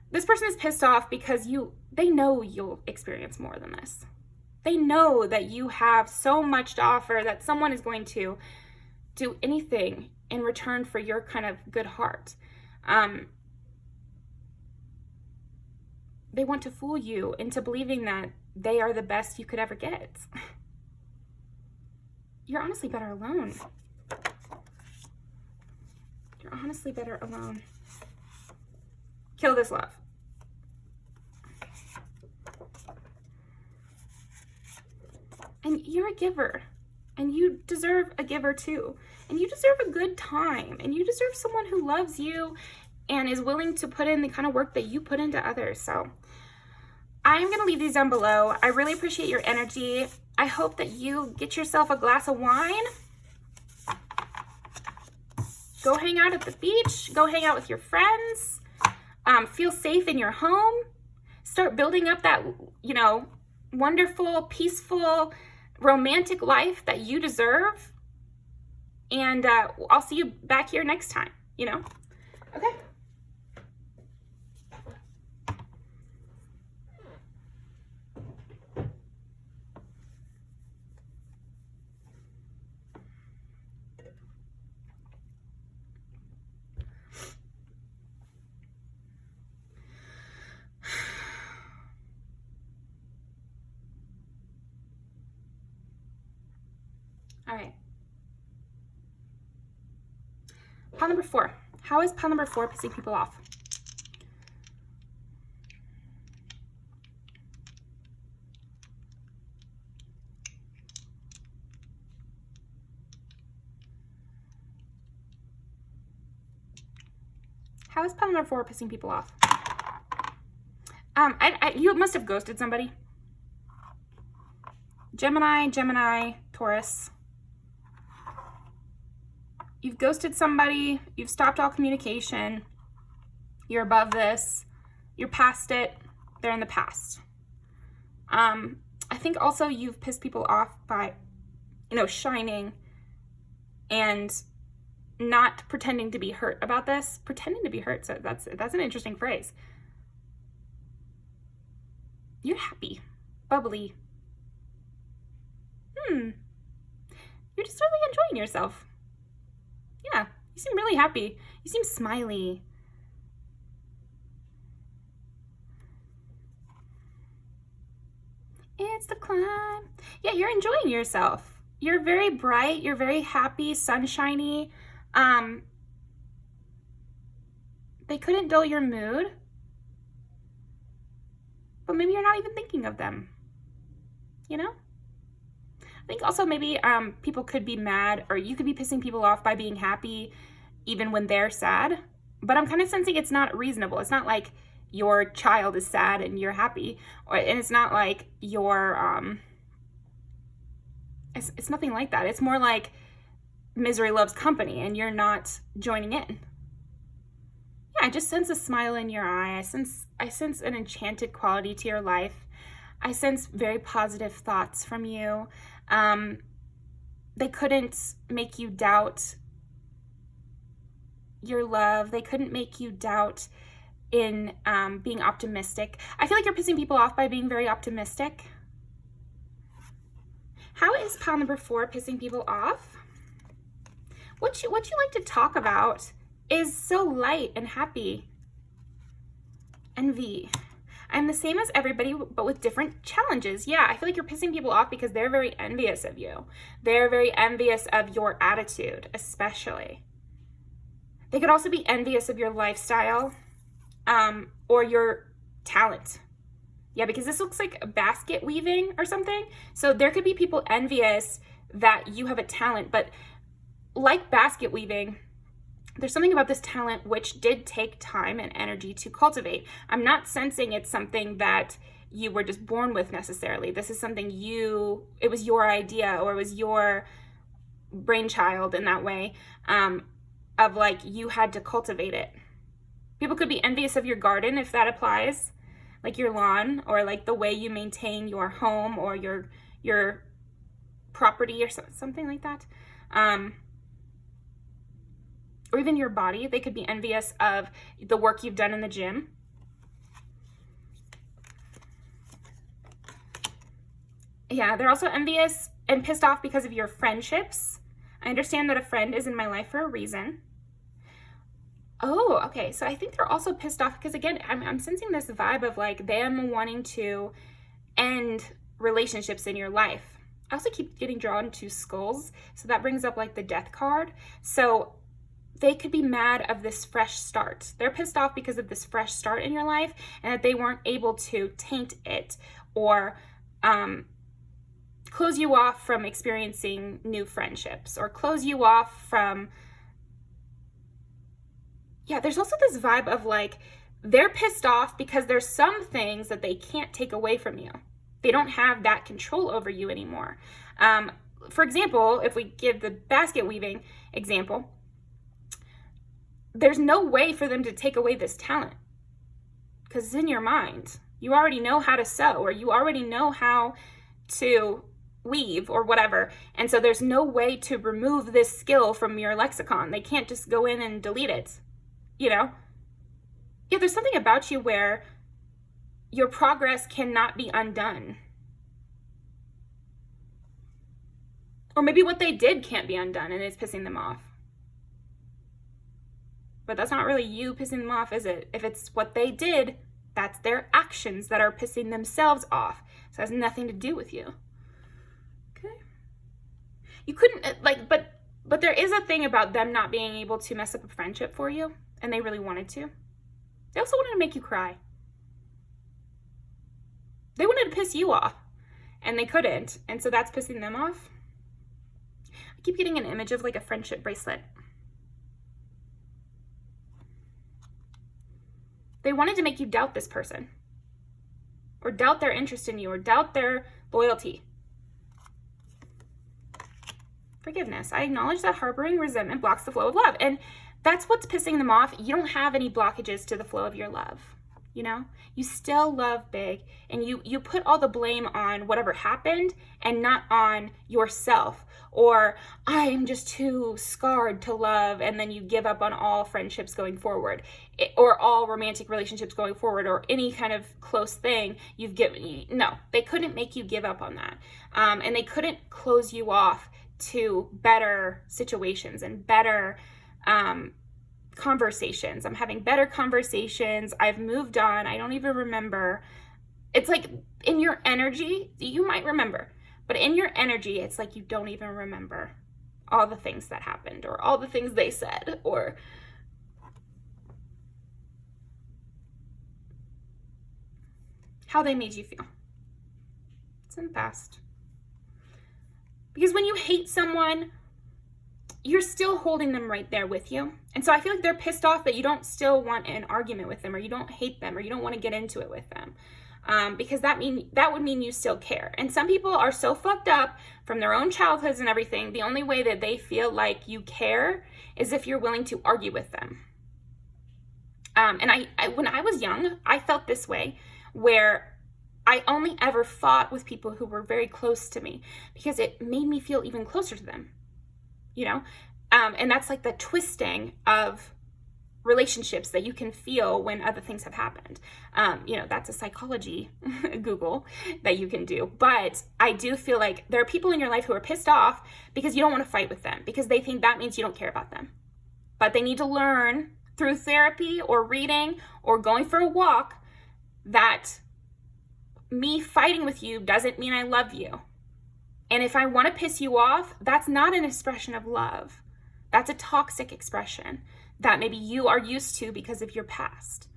this person is pissed off because they know you'll experience more than this. They know that you have so much to offer that someone is going to do anything in return for your kind of good heart. They want to fool you into believing that they are the best you could ever get. You're honestly better alone. You're honestly better alone. Kill this love. And you're a giver. And you deserve a giver too. And you deserve a good time. And you deserve someone who loves you and is willing to put in the kind of work that you put into others. So I'm going to leave these down below. I really appreciate your energy. I hope that you get yourself a glass of wine. Go hang out at the beach. Go hang out with your friends. Feel safe in your home. Start building up that, wonderful, peaceful, romantic life that you deserve. And I'll see you back here next time, Okay. All right. Pile number 4. How is pile number 4 pissing people off? How is pile number 4 pissing people off? You must have ghosted somebody. Gemini, Taurus. You've ghosted somebody, you've stopped all communication, you're above this, you're past it, they're in the past. I think also you've pissed people off by, shining and not pretending to be hurt about this. Pretending to be hurt, so that's an interesting phrase. You're happy, bubbly. You're just really enjoying yourself. Yeah, you seem really happy. You seem smiley. It's the climb. Yeah, you're enjoying yourself. You're very bright. You're very happy, sunshiny. They couldn't dull your mood. But maybe you're not even thinking of them. I think also maybe people could be mad, or you could be pissing people off by being happy even when they're sad. But I'm kind of sensing it's not reasonable. It's not like your child is sad and you're happy, and it's not like your it's nothing like that. It's more like misery loves company and you're not joining in. Yeah, I just sense a smile in your eye. I sense an enchanted quality to your life. I sense very positive thoughts from you. They couldn't make you doubt your love. They couldn't make you doubt in being optimistic. I feel like you're pissing people off by being very optimistic. How is pile number 4 pissing people off? What you like to talk about is so light and happy. Envy. I'm the same as everybody, but with different challenges. Yeah, I feel like you're pissing people off because they're very envious of you. They're very envious of your attitude, especially. They could also be envious of your lifestyle, or your talent. Yeah, because this looks like basket weaving or something. So there could be people envious that you have a talent, but like basket weaving, there's something about this talent which did take time and energy to cultivate. I'm not sensing it's something that you were just born with necessarily. This is something it was your idea, or it was your brainchild in that way. of like you had to cultivate it. People could be envious of your garden, if that applies, like your lawn, or like the way you maintain your home or your property or something like that. Or even your body. They could be envious of the work you've done in the gym. Yeah, they're also envious and pissed off because of your friendships. I understand that a friend is in my life for a reason. Oh, okay. So I think they're also pissed off because, again, I'm sensing this vibe of like them wanting to end relationships in your life. I also keep getting drawn to skulls. So that brings up like the death card. So they could be mad of this fresh start. They're pissed off because of this fresh start in your life and that they weren't able to taint it or close you off from experiencing new friendships or close you off from... Yeah, there's also this vibe of like, they're pissed off because there's some things that they can't take away from you. They don't have that control over you anymore. For example, if we give the basket weaving example, there's no way for them to take away this talent because it's in your mind. You already know how to sew, or you already know how to weave or whatever. And so there's no way to remove this skill from your lexicon. They can't just go in and delete it. You know? Yeah, there's something about you where your progress cannot be undone. Or maybe what they did can't be undone and it's pissing them off. But that's not really you pissing them off, is it? If it's what they did, that's their actions that are pissing themselves off. So it has nothing to do with you. Okay? You couldn't, like, but there is a thing about them not being able to mess up a friendship for you. And they really wanted to. They also wanted to make you cry. They wanted to piss you off. And they couldn't. And so that's pissing them off. I keep getting an image of like a friendship bracelet. They wanted to make you doubt this person. Or doubt their interest in you. Or doubt their loyalty. Forgiveness. I acknowledge that harboring resentment blocks the flow of love. And that's what's pissing them off. You don't have any blockages to the flow of your love. You know, you still love big, and you put all the blame on whatever happened and not on yourself, or I'm just too scarred to love, and then you give up on all friendships going forward, or all romantic relationships going forward, or any kind of close thing you've given. No, they couldn't make you give up on that, and they couldn't close you off to better situations and better conversations. I'm having better conversations. I've moved on. I don't even remember. It's like in your energy, you might remember, but in your energy, it's like you don't even remember all the things that happened or all the things they said or how they made you feel. It's in the past. Because when you hate someone, you're still holding them right there with you. And so I feel like they're pissed off that you don't still want an argument with them, or you don't hate them, or you don't want to get into it with them. Because that would mean you still care. And some people are so fucked up from their own childhoods and everything, the only way that they feel like you care is if you're willing to argue with them. And I when I was young, I felt this way, where I only ever fought with people who were very close to me because it made me feel even closer to them. You know, and that's like the twisting of relationships that you can feel when other things have happened. You know, that's a psychology Google that you can do. But I do feel like there are people in your life who are pissed off because you don't want to fight with them, because they think that means you don't care about them. But they need to learn through therapy or reading or going for a walk that me fighting with you doesn't mean I love you. And if I want to piss you off, that's not an expression of love. That's a toxic expression that maybe you are used to because of your past.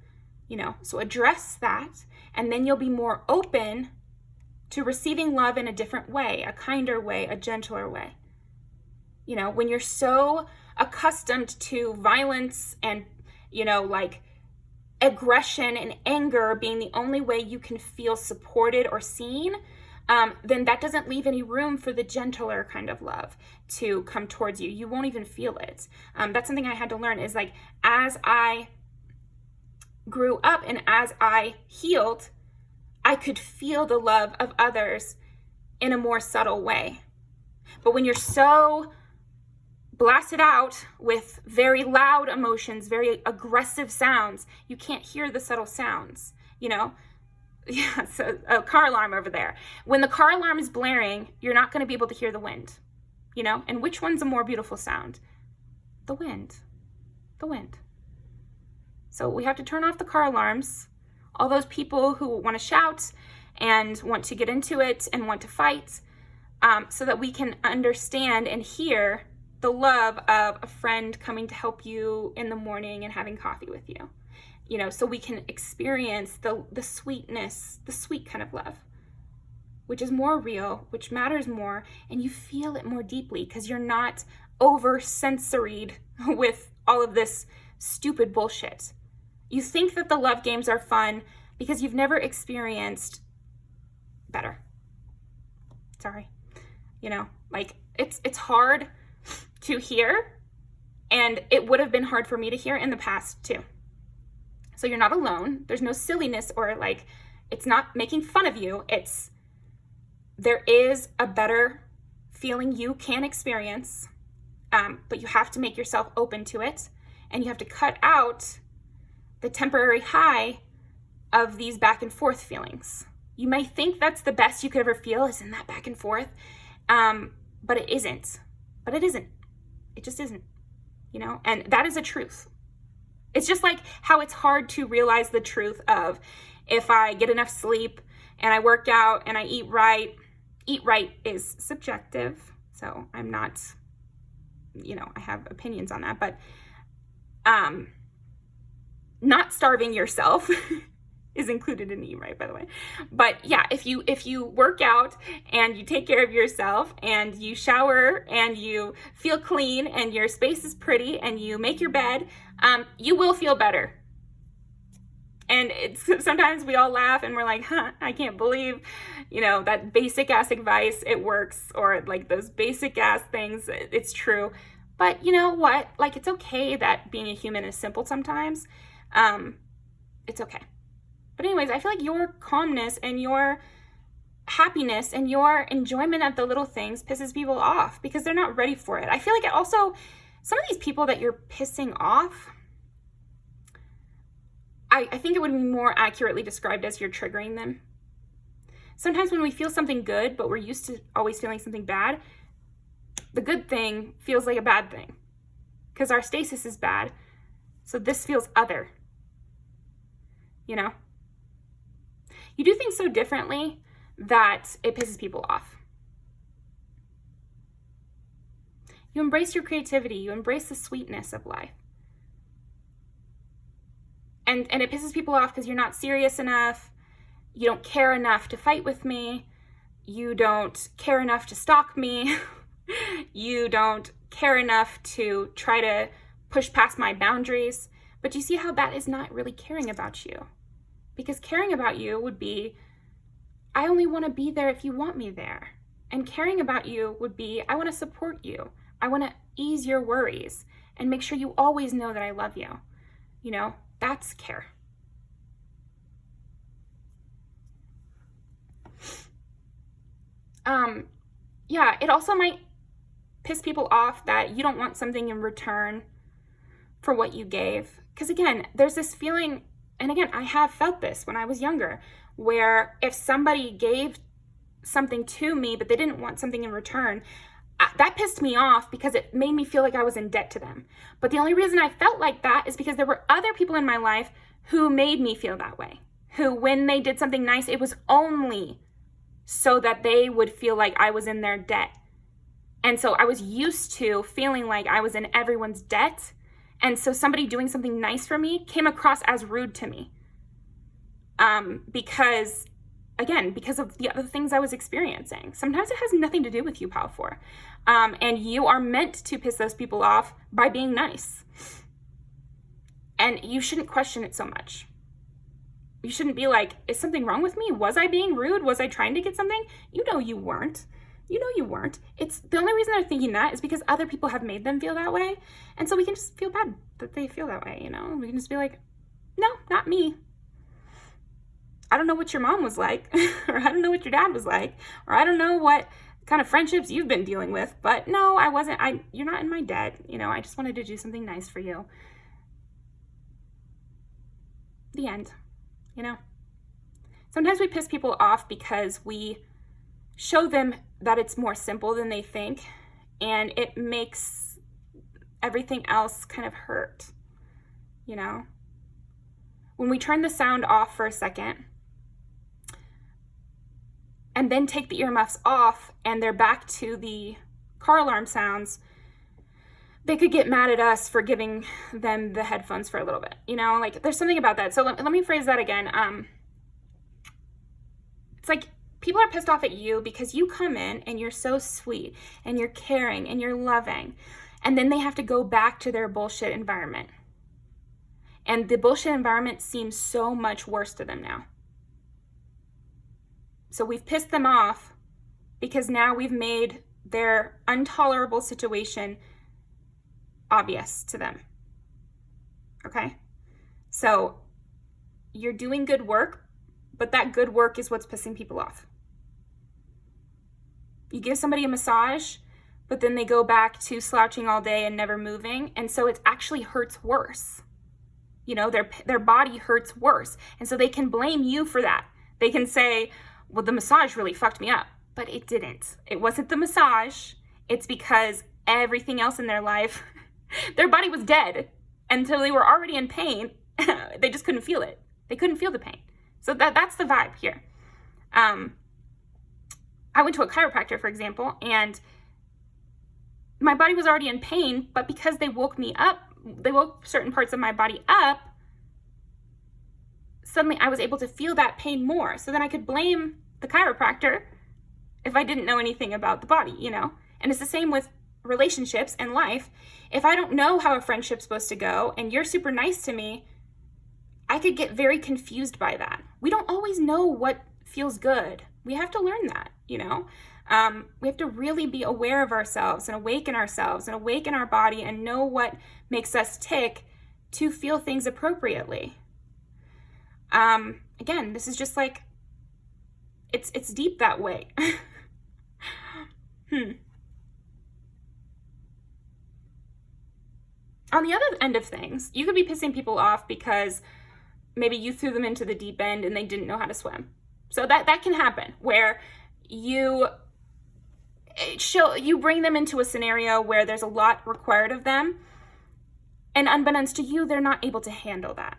You know, so address that, and then you'll be more open to receiving love in a different way, a kinder way, a gentler way. You know, when you're so accustomed to violence and, you know, like aggression and anger being the only way you can feel supported or seen, then that doesn't leave any room for the gentler kind of love to come towards you. You won't even feel it. That's something I had to learn, is like, as I grew up and as I healed, I could feel the love of others in a more subtle way. But when you're so blasted out with very loud emotions, very aggressive sounds, you can't hear the subtle sounds, you know? Yeah, so a car alarm over there. When the car alarm is blaring, you're not going to be able to hear the wind, you know? And which one's a more beautiful sound? The wind. The wind. So we have to turn off the car alarms. All those people who want to shout and want to get into it and want to fight, so that we can understand and hear the love of a friend coming to help you in the morning and having coffee with you. You know, so we can experience the sweetness, the sweet kind of love, which is more real, which matters more, and you feel it more deeply because you're not over-sensoried with all of this stupid bullshit. You think that the love games are fun because you've never experienced better. Sorry. You know, like, it's hard to hear, and it would have been hard for me to hear in the past too. So you're not alone. There's no silliness or like, it's not making fun of you. There is a better feeling you can experience, but you have to make yourself open to it, and you have to cut out the temporary high of these back and forth feelings. You may think that's the best you could ever feel, is in that back and forth, but it isn't. But it isn't. It just isn't, you know? And that is a truth. It's just like how it's hard to realize the truth of, if I get enough sleep and I work out and I eat right is subjective. So I'm not, you know, I have opinions on that, but not starving yourself is included in eat right, by the way. But yeah, if you work out and you take care of yourself and you shower and you feel clean and your space is pretty and you make your bed, you will feel better. And sometimes we all laugh and we're like, I can't believe, you know, that basic ass advice, it works, or like those basic ass things, it's true. But you know what? Like, it's okay that being a human is simple sometimes. It's okay. But anyways, I feel like your calmness and your happiness and your enjoyment of the little things pisses people off because they're not ready for it. I feel like it also, some of these people that you're pissing off, I think it would be more accurately described as you're triggering them. Sometimes when we feel something good, but we're used to always feeling something bad, the good thing feels like a bad thing because our stasis is bad. So this feels other, you know? You do things so differently that it pisses people off. You embrace your creativity. You embrace the sweetness of life. And it pisses people off because you're not serious enough. You don't care enough to fight with me. You don't care enough to stalk me. You don't care enough to try to push past my boundaries. But you see how that is not really caring about you. Because caring about you would be, I only want to be there if you want me there. And caring about you would be, I want to support you. I want to ease your worries and make sure you always know that I love you. You know, that's care. Yeah, it also might piss people off that you don't want something in return for what you gave. Because again, there's this feeling, and again, I have felt this when I was younger, where if somebody gave something to me, but they didn't want something in return, that pissed me off because it made me feel like I was in debt to them. But the only reason I felt like that is because there were other people in my life who made me feel that way, who when they did something nice, it was only so that they would feel like I was in their debt. And so I was used to feeling like I was in everyone's debt. And so somebody doing something nice for me came across as rude to me. Because of the other things I was experiencing. Sometimes it has nothing to do with you, Power 4. And you are meant to piss those people off by being nice. And you shouldn't question it so much. You shouldn't be like, is something wrong with me? Was I being rude? Was I trying to get something? You know you weren't. You know you weren't. It's the only reason they're thinking that is because other people have made them feel that way. And so we can just feel bad that they feel that way, you know? We can just be like, no, not me. I don't know what your mom was like, or I don't know what your dad was like, or I don't know what kind of friendships you've been dealing with, but no, I wasn't. You're not in my debt. You know, I just wanted to do something nice for you. The end, you know? Sometimes we piss people off because we show them that it's more simple than they think, and it makes everything else kind of hurt, you know? When we turn the sound off for a second and then take the earmuffs off and they're back to the car alarm sounds, they could get mad at us for giving them the headphones for a little bit, you know? Like, there's something about that. So let me phrase that again. It's like people are pissed off at you because you come in and you're so sweet and you're caring and you're loving, and then they have to go back to their bullshit environment. And the bullshit environment seems so much worse to them now. So we've pissed them off because now we've made their intolerable situation obvious to them. Okay? So you're doing good work, but that good work is what's pissing people off. You give somebody a massage, but then they go back to slouching all day and never moving, and so it actually hurts worse. You know, their body hurts worse. And so they can blame you for that. They can say, well, the massage really fucked me up. But it didn't. It wasn't the massage. It's because everything else in their life, their body was dead until they were already in pain. They just couldn't feel it. They couldn't feel the pain. So that's the vibe here. I went to a chiropractor, for example, and my body was already in pain, but because they woke me up, they woke certain parts of my body up, suddenly I was able to feel that pain more. So then I could blame the chiropractor if I didn't know anything about the body, you know? And it's the same with relationships and life. If I don't know how a friendship's supposed to go and you're super nice to me, I could get very confused by that. We don't always know what feels good. We have to learn that, you know? We have to really be aware of ourselves and awaken our body and know what makes us tick to feel things appropriately. Again, this is just like, it's deep that way. On the other end of things, you could be pissing people off because maybe you threw them into the deep end and they didn't know how to swim. So that can happen, where you bring them into a scenario where there's a lot required of them, and unbeknownst to you, they're not able to handle that.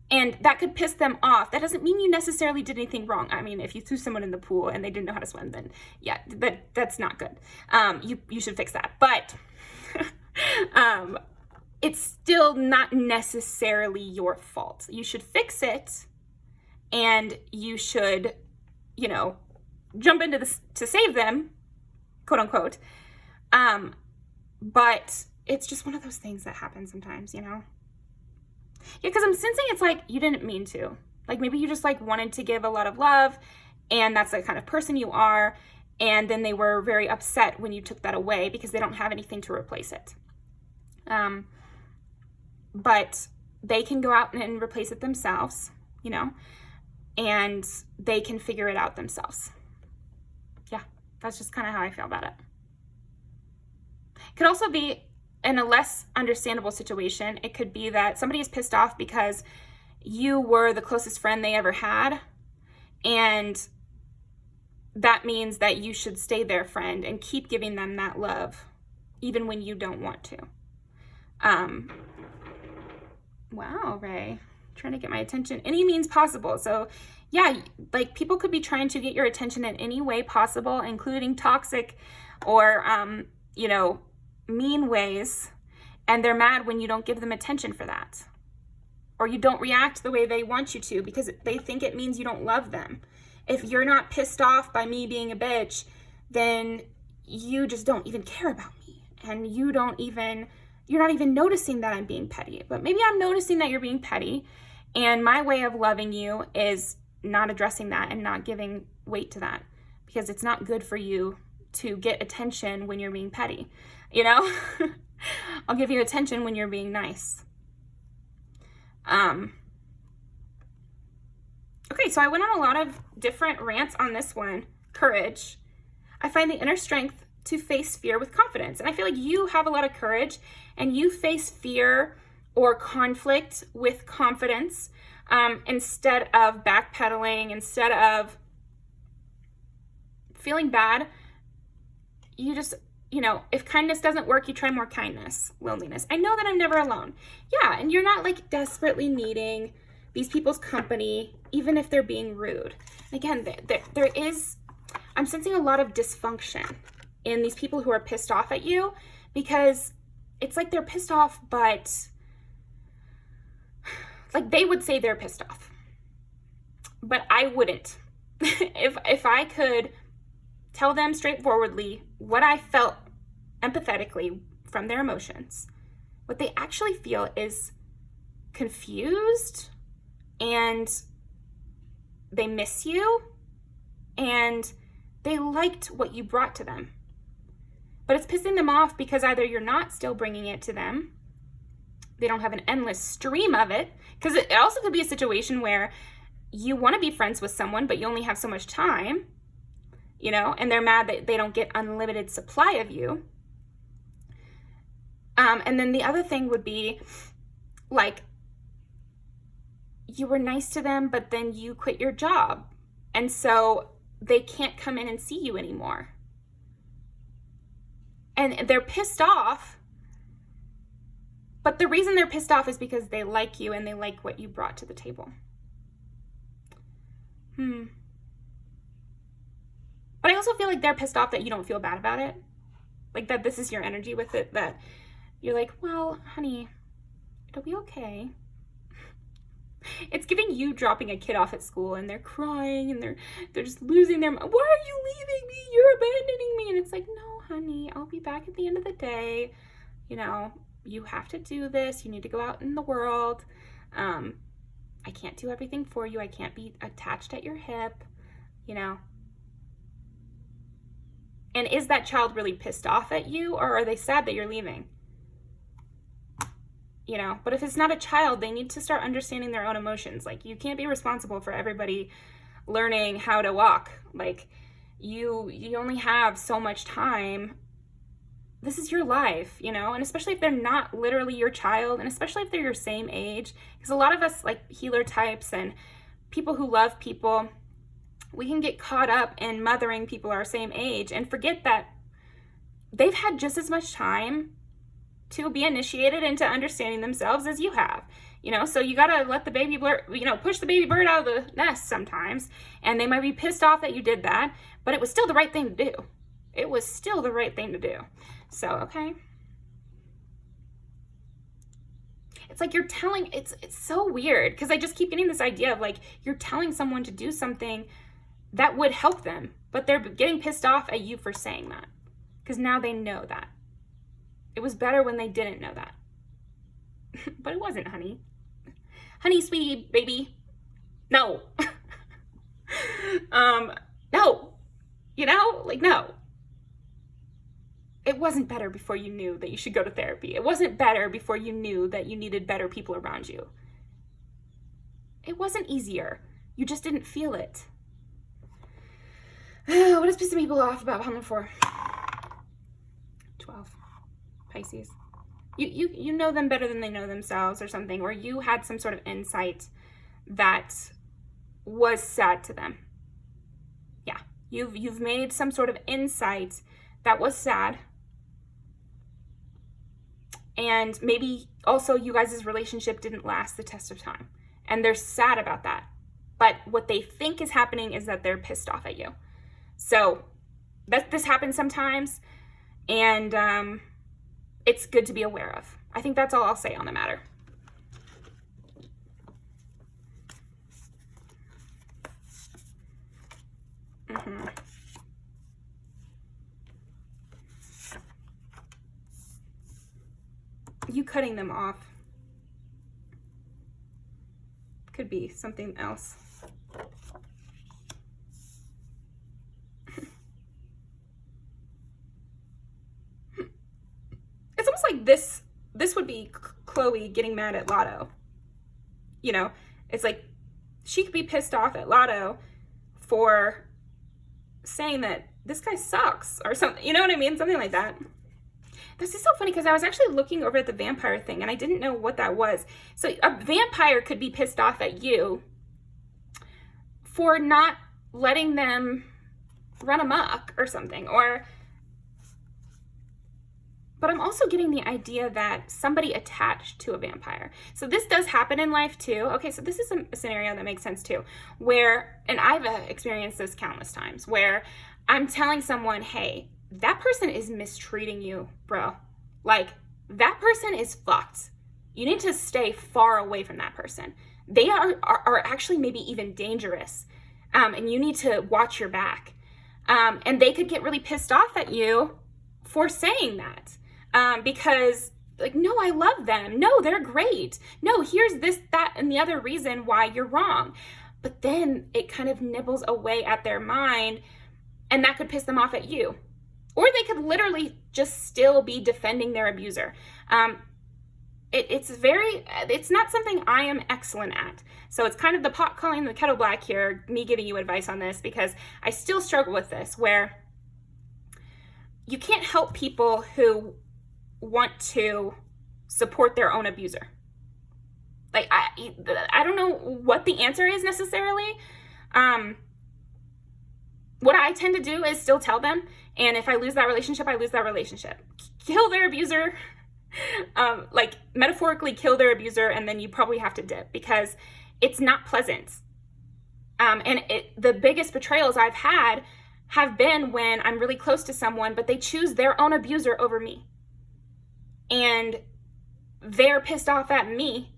And that could piss them off. That doesn't mean you necessarily did anything wrong. I mean, if you threw someone in the pool and they didn't know how to swim, then yeah, that's not good. You should fix that. But it's still not necessarily your fault. You should fix it, and you should, you know, jump into this to save them, quote unquote. But it's just one of those things that happen sometimes, you know? Yeah, because I'm sensing it's like you didn't mean to. Like maybe you just like wanted to give a lot of love, and that's the kind of person you are, and then they were very upset when you took that away because they don't have anything to replace it. But they can go out and replace it themselves, you know, and they can figure it out themselves. Yeah, that's just kind of how I feel about it. Could also be in a less understandable situation. It could be that somebody is pissed off because you were the closest friend they ever had, and that means that you should stay their friend and keep giving them that love even when you don't want to. Wow, Ray, trying to get my attention any means possible. So yeah, like people could be trying to get your attention in any way possible, including toxic or, you know, mean ways, and they're mad when you don't give them attention for that, or you don't react the way they want you to because they think it means you don't love them. If you're not pissed off by me being a bitch, then you just don't even care about me, and you don't even you're not even noticing that I'm being petty. But maybe I'm noticing that you're being petty, and my way of loving you is not addressing that and not giving weight to that, because it's not good for you to get attention when you're being petty, you know? I'll give you attention when you're being nice. Okay, so I went on a lot of different rants on this one. Courage. I find the inner strength to face fear with confidence. And I feel like you have a lot of courage, and you face fear or conflict with confidence, instead of backpedaling, instead of feeling bad. You just, you know, if kindness doesn't work, you try more kindness. Loneliness. I know that I'm never alone. Yeah, and you're not like desperately needing these people's company, even if they're being rude. Again, there is, I'm sensing a lot of dysfunction in these people who are pissed off at you, because it's like they're pissed off, but like they would say they're pissed off, but I wouldn't. If I could tell them straightforwardly what I felt empathetically from their emotions, what they actually feel is confused, and they miss you, and they liked what you brought to them. But it's pissing them off because either you're not still bringing it to them, they don't have an endless stream of it, because it also could be a situation where you want to be friends with someone, but you only have so much time, you know, and they're mad that they don't get unlimited supply of you. And then the other thing would be like, you were nice to them, but then you quit your job, and so they can't come in and see you anymore. And they're pissed off, but the reason they're pissed off is because they like you and they like what you brought to the table. But I also feel like they're pissed off that you don't feel bad about it. Like that this is your energy with it, that you're like, well, honey, it'll be okay. It's giving you dropping a kid off at school and they're crying and they're just losing their mind. Why are you leaving me? You're abandoning me. And it's like, no, honey, I'll be back at the end of the day. You know, you have to do this. You need to go out in the world. I can't do everything for you. I can't be attached at your hip, you know. And is that child really pissed off at you, or are they sad that you're leaving? You know, but if it's not a child, they need to start understanding their own emotions. Like, you can't be responsible for everybody learning how to walk. Like, you only have so much time. This is your life, you know, and especially if they're not literally your child, and especially if they're your same age, because a lot of us, like healer types and people who love people, we can get caught up in mothering people our same age and forget that they've had just as much time to be initiated into understanding themselves as you have, you know. So you gotta let the baby bird, you know, push the baby bird out of the nest sometimes, and they might be pissed off that you did that, but it was still the right thing to do. It was still the right thing to do. So, okay. It's like you're telling, it's so weird, because I just keep getting this idea of like, you're telling someone to do something that would help them, but they're getting pissed off at you for saying that, because now they know that. It was better when they didn't know that. But it wasn't, honey. Honey, sweetie, baby. No. No. You know? Like, no. It wasn't better before you knew that you should go to therapy. It wasn't better before you knew that you needed better people around you. It wasn't easier. You just didn't feel it. What is pissing people off about Hamlet 4? 12. Pisces. You know them better than they know themselves or something, or you had some sort of insight that was sad to them. Yeah, you've made some sort of insight that was sad, and maybe also you guys' relationship didn't last the test of time, and they're sad about that. But what they think is happening is that they're pissed off at you. So this happens sometimes, and it's good to be aware of. I think that's all I'll say on the matter. you cutting them off. Could be something else. It's almost like this would be Chloe getting mad at Lotto. You know, it's like she could be pissed off at Lotto for saying that this guy sucks or something. You know what I mean? Something like that. This is so funny because I was actually looking over at the vampire thing and I didn't know what that was. So a vampire could be pissed off at you for not letting them run amok or something. But I'm also getting the idea that somebody attached to a vampire. So this does happen in life too. Okay, so this is a scenario that makes sense too, where, and I've experienced this countless times, where I'm telling someone, hey, that person is mistreating you, bro. Like, that person is fucked. You need to stay far away from that person. They are actually maybe even dangerous. And you need to watch your back. And they could get really pissed off at you for saying that. Because, like, no, I love them. No, they're great. No, here's this, that, and the other reason why you're wrong. But then it kind of nibbles away at their mind, and that could piss them off at you. Or they could literally just still be defending their abuser. It's not something I am excellent at. So it's kind of the pot calling the kettle black here, me giving you advice on this, because I still struggle with this, where you can't help people who want to support their own abuser. Like, I don't know what the answer is necessarily. What I tend to do is still tell them, and if I lose that relationship, I lose that relationship. Kill their abuser, like metaphorically kill their abuser, and then you probably have to dip, because it's not pleasant. And the biggest betrayals I've had have been when I'm really close to someone, but they choose their own abuser over me. And they're pissed off at me,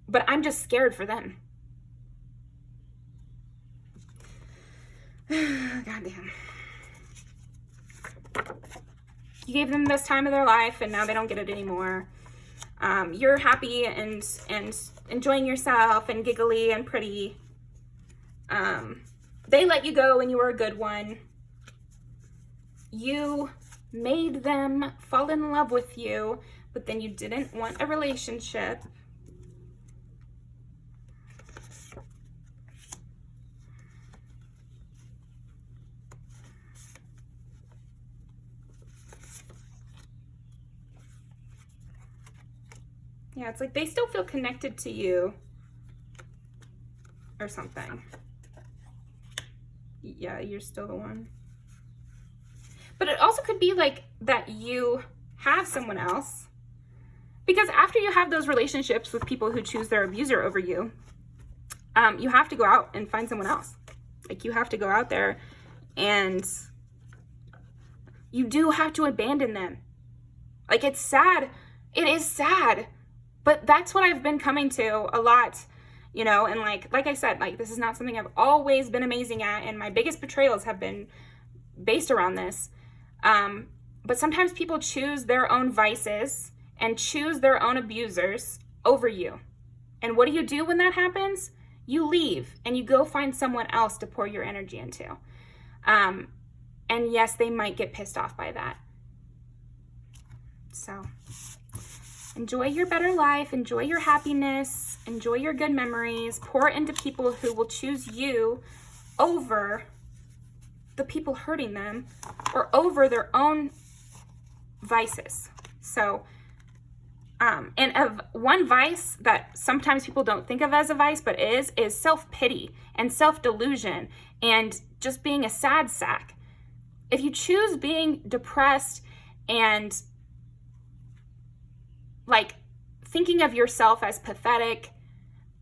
but I'm just scared for them. Goddamn. You gave them the best time of their life, and now they don't get it anymore. You're happy and enjoying yourself and giggly and pretty. They let you go and you were a good one. You made them fall in love with you, but then you didn't want a relationship. Yeah, it's like they still feel connected to you or something. Yeah, you're still the one. But it also could be like that you have someone else. Because after you have those relationships with people who choose their abuser over you, you have to go out and find someone else. Like, you have to go out there and you do have to abandon them. Like, it's sad. It is sad. But that's what I've been coming to a lot, you know, and like I said, like, this is not something I've always been amazing at, and my biggest betrayals have been based around this. But sometimes people choose their own vices and choose their own abusers over you. And what do you do when that happens? You leave and you go find someone else to pour your energy into. And yes, they might get pissed off by that. So enjoy your better life, enjoy your happiness, enjoy your good memories, pour into people who will choose you over the people hurting them or over their own vices. So, and of one vice that sometimes people don't think of as a vice, but is self-pity and self-delusion and just being a sad sack. If you choose being depressed and like thinking of yourself as pathetic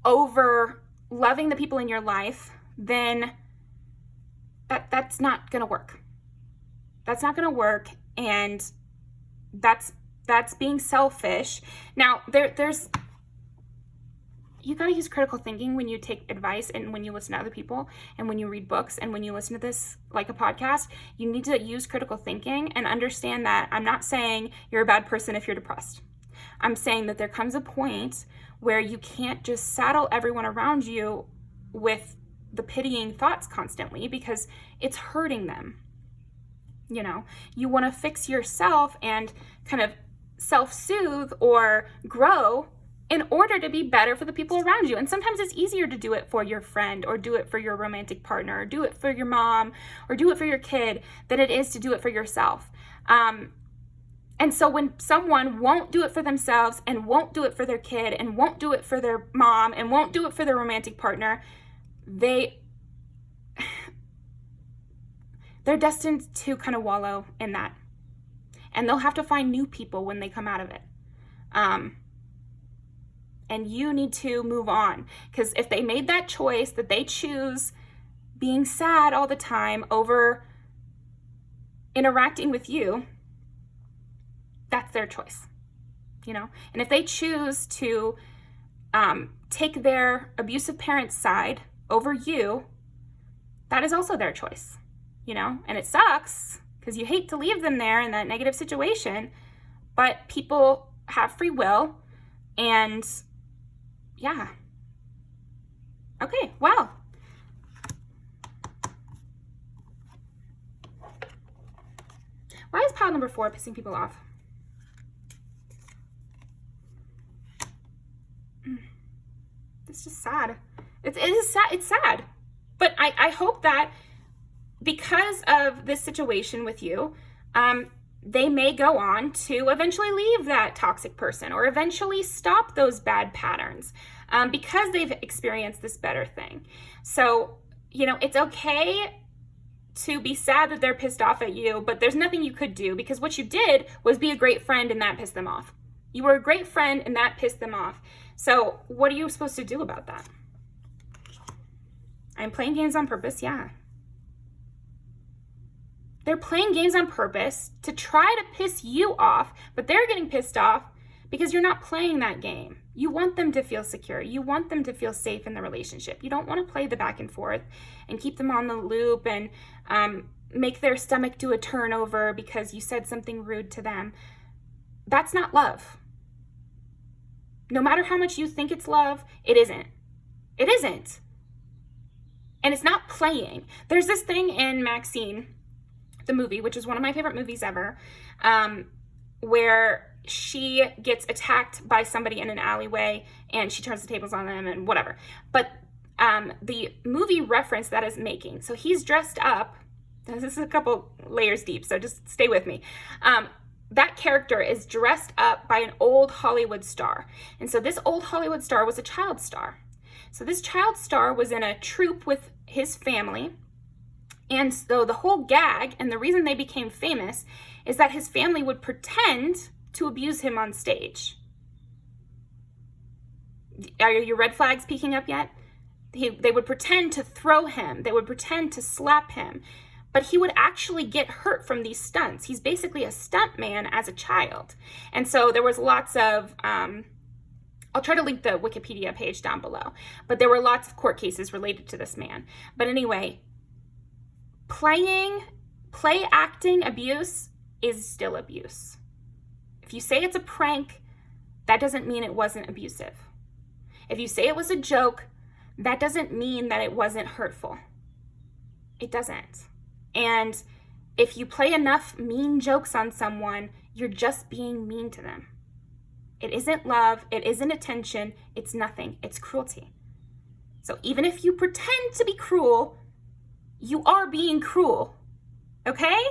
over loving the people in your life, then that's not gonna work. That's not gonna work, and that's being selfish. Now there's you got to use critical thinking when you take advice and when you listen to other people and when you read books and when you listen to this like a podcast. You need to use critical thinking and understand that I'm not saying you're a bad person if you're depressed. I'm saying that there comes a point where you can't just saddle everyone around you with the pitying thoughts constantly, because it's hurting them. You know, you want to fix yourself and kind of self-soothe or grow in order to be better for the people around you. And sometimes it's easier to do it for your friend, or do it for your romantic partner, or do it for your mom, or do it for your kid, than it is to do it for yourself. And so when someone won't do it for themselves, and won't do it for their kid, and won't do it for their mom, and won't do it for their romantic partner, they're destined to kind of wallow in that. And they'll have to find new people when they come out of it. And you need to move on, because if they made that choice, that they choose being sad all the time over interacting with you, that's their choice, you know? And if they choose to take their abusive parent's side over you, that is also their choice, you know? And it sucks, because you hate to leave them there in that negative situation, but people have free will, and yeah. Okay, wow. Why is pile number 4 pissing people off? It's just sad. It is sad. It's sad. But I hope that because of this situation with you, they may go on to eventually leave that toxic person, or eventually stop those bad patterns, because they've experienced this better thing. So, you know, it's okay to be sad that they're pissed off at you, but there's nothing you could do, because what you did was be a great friend, and that pissed them off. You were a great friend, and that pissed them off. So what are you supposed to do about that? I'm playing games on purpose, yeah. They're playing games on purpose to try to piss you off, but they're getting pissed off because you're not playing that game. You want them to feel secure. You want them to feel safe in the relationship. You don't want to play the back and forth and keep them on the loop and make their stomach do a turnover because you said something rude to them. That's not love. No matter how much you think it's love, it isn't. It isn't. And it's not playing. There's this thing in Maxine, the movie, which is one of my favorite movies ever, where she gets attacked by somebody in an alleyway and she turns the tables on them and whatever. But the movie reference that is making, so he's dressed up, this is a couple layers deep, so just stay with me. That character is dressed up by an old Hollywood star. And so this old Hollywood star was a child star. So this child star was in a troupe with his family. And so the whole gag and the reason they became famous is that his family would pretend to abuse him on stage. Are your red flags peeking up yet? They would pretend to throw him. They would pretend to slap him. But he would actually get hurt from these stunts. He's basically a stunt man as a child. And so there was lots of, I'll try to link the Wikipedia page down below, but there were lots of court cases related to this man. But anyway, play acting abuse is still abuse. If you say it's a prank, that doesn't mean it wasn't abusive. If you say it was a joke, that doesn't mean that it wasn't hurtful. It doesn't. And if you play enough mean jokes on someone, you're just being mean to them. It isn't love, it isn't attention, it's nothing, it's cruelty. So even if you pretend to be cruel, you are being cruel, okay?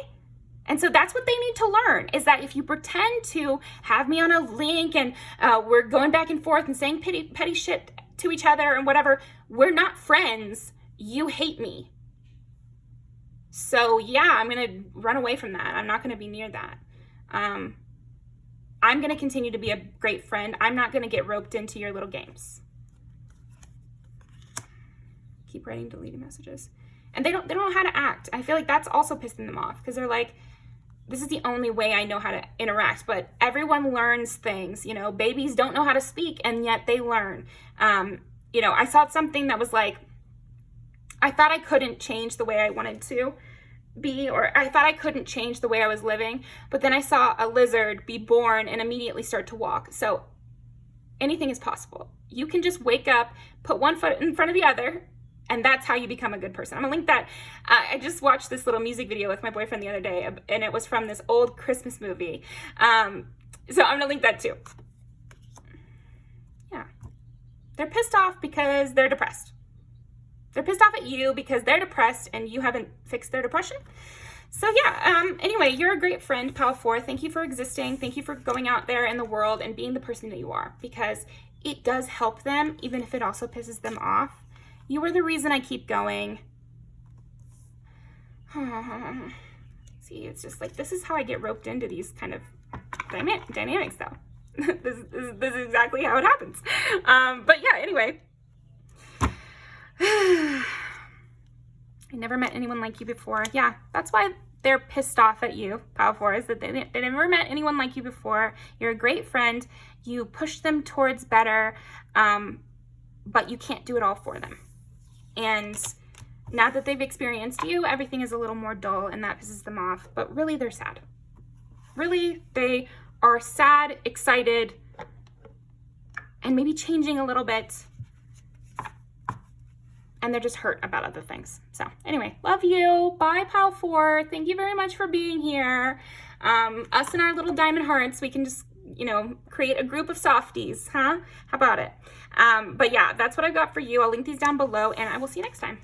And so that's what they need to learn, is that if you pretend to have me on a link and we're going back and forth and saying petty shit to each other and whatever, we're not friends, you hate me. So yeah, I'm going to run away from that. I'm not going to be near that. I'm going to continue to be a great friend. I'm not going to get roped into your little games. Keep writing deleted messages. And they don't know how to act. I feel like that's also pissing them off because they're like, this is the only way I know how to interact, but everyone learns things, you know, babies don't know how to speak and yet they learn. You know, I saw something that was like, I thought I couldn't change the way I wanted to be, or I thought I couldn't change the way I was living, but then I saw a lizard be born and immediately start to walk. So anything is possible. You can just wake up, put one foot in front of the other, and that's how you become a good person. I'm gonna link that. I just watched this little music video with my boyfriend the other day, and it was from this old Christmas movie. So I'm gonna link that too. Yeah. They're pissed off because they're depressed. They're pissed off at you because they're depressed and you haven't fixed their depression. So yeah, anyway, you're a great friend, Pal 4. Thank you for existing. Thank you for going out there in the world and being the person that you are, because it does help them, even if it also pisses them off. You are the reason I keep going. See, it's just like, this is how I get roped into these kind of dynamics though. This is exactly how it happens. But yeah, anyway. I never met anyone like you before. Yeah, that's why they're pissed off at you, Pal 4, is that they never met anyone like you before. You're a great friend. You push them towards better, but you can't do it all for them. And now that they've experienced you, everything is a little more dull, and that pisses them off. But really, they're sad. Really, they are sad, excited, and maybe changing a little bit. And they're just hurt about other things. So anyway, love you. Bye, Pal 4. Thank you very much for being here. Us and our little diamond hearts, we can just, you know, create a group of softies, huh? How about it? But yeah, that's what I've got for you. I'll link these down below, and I will see you next time.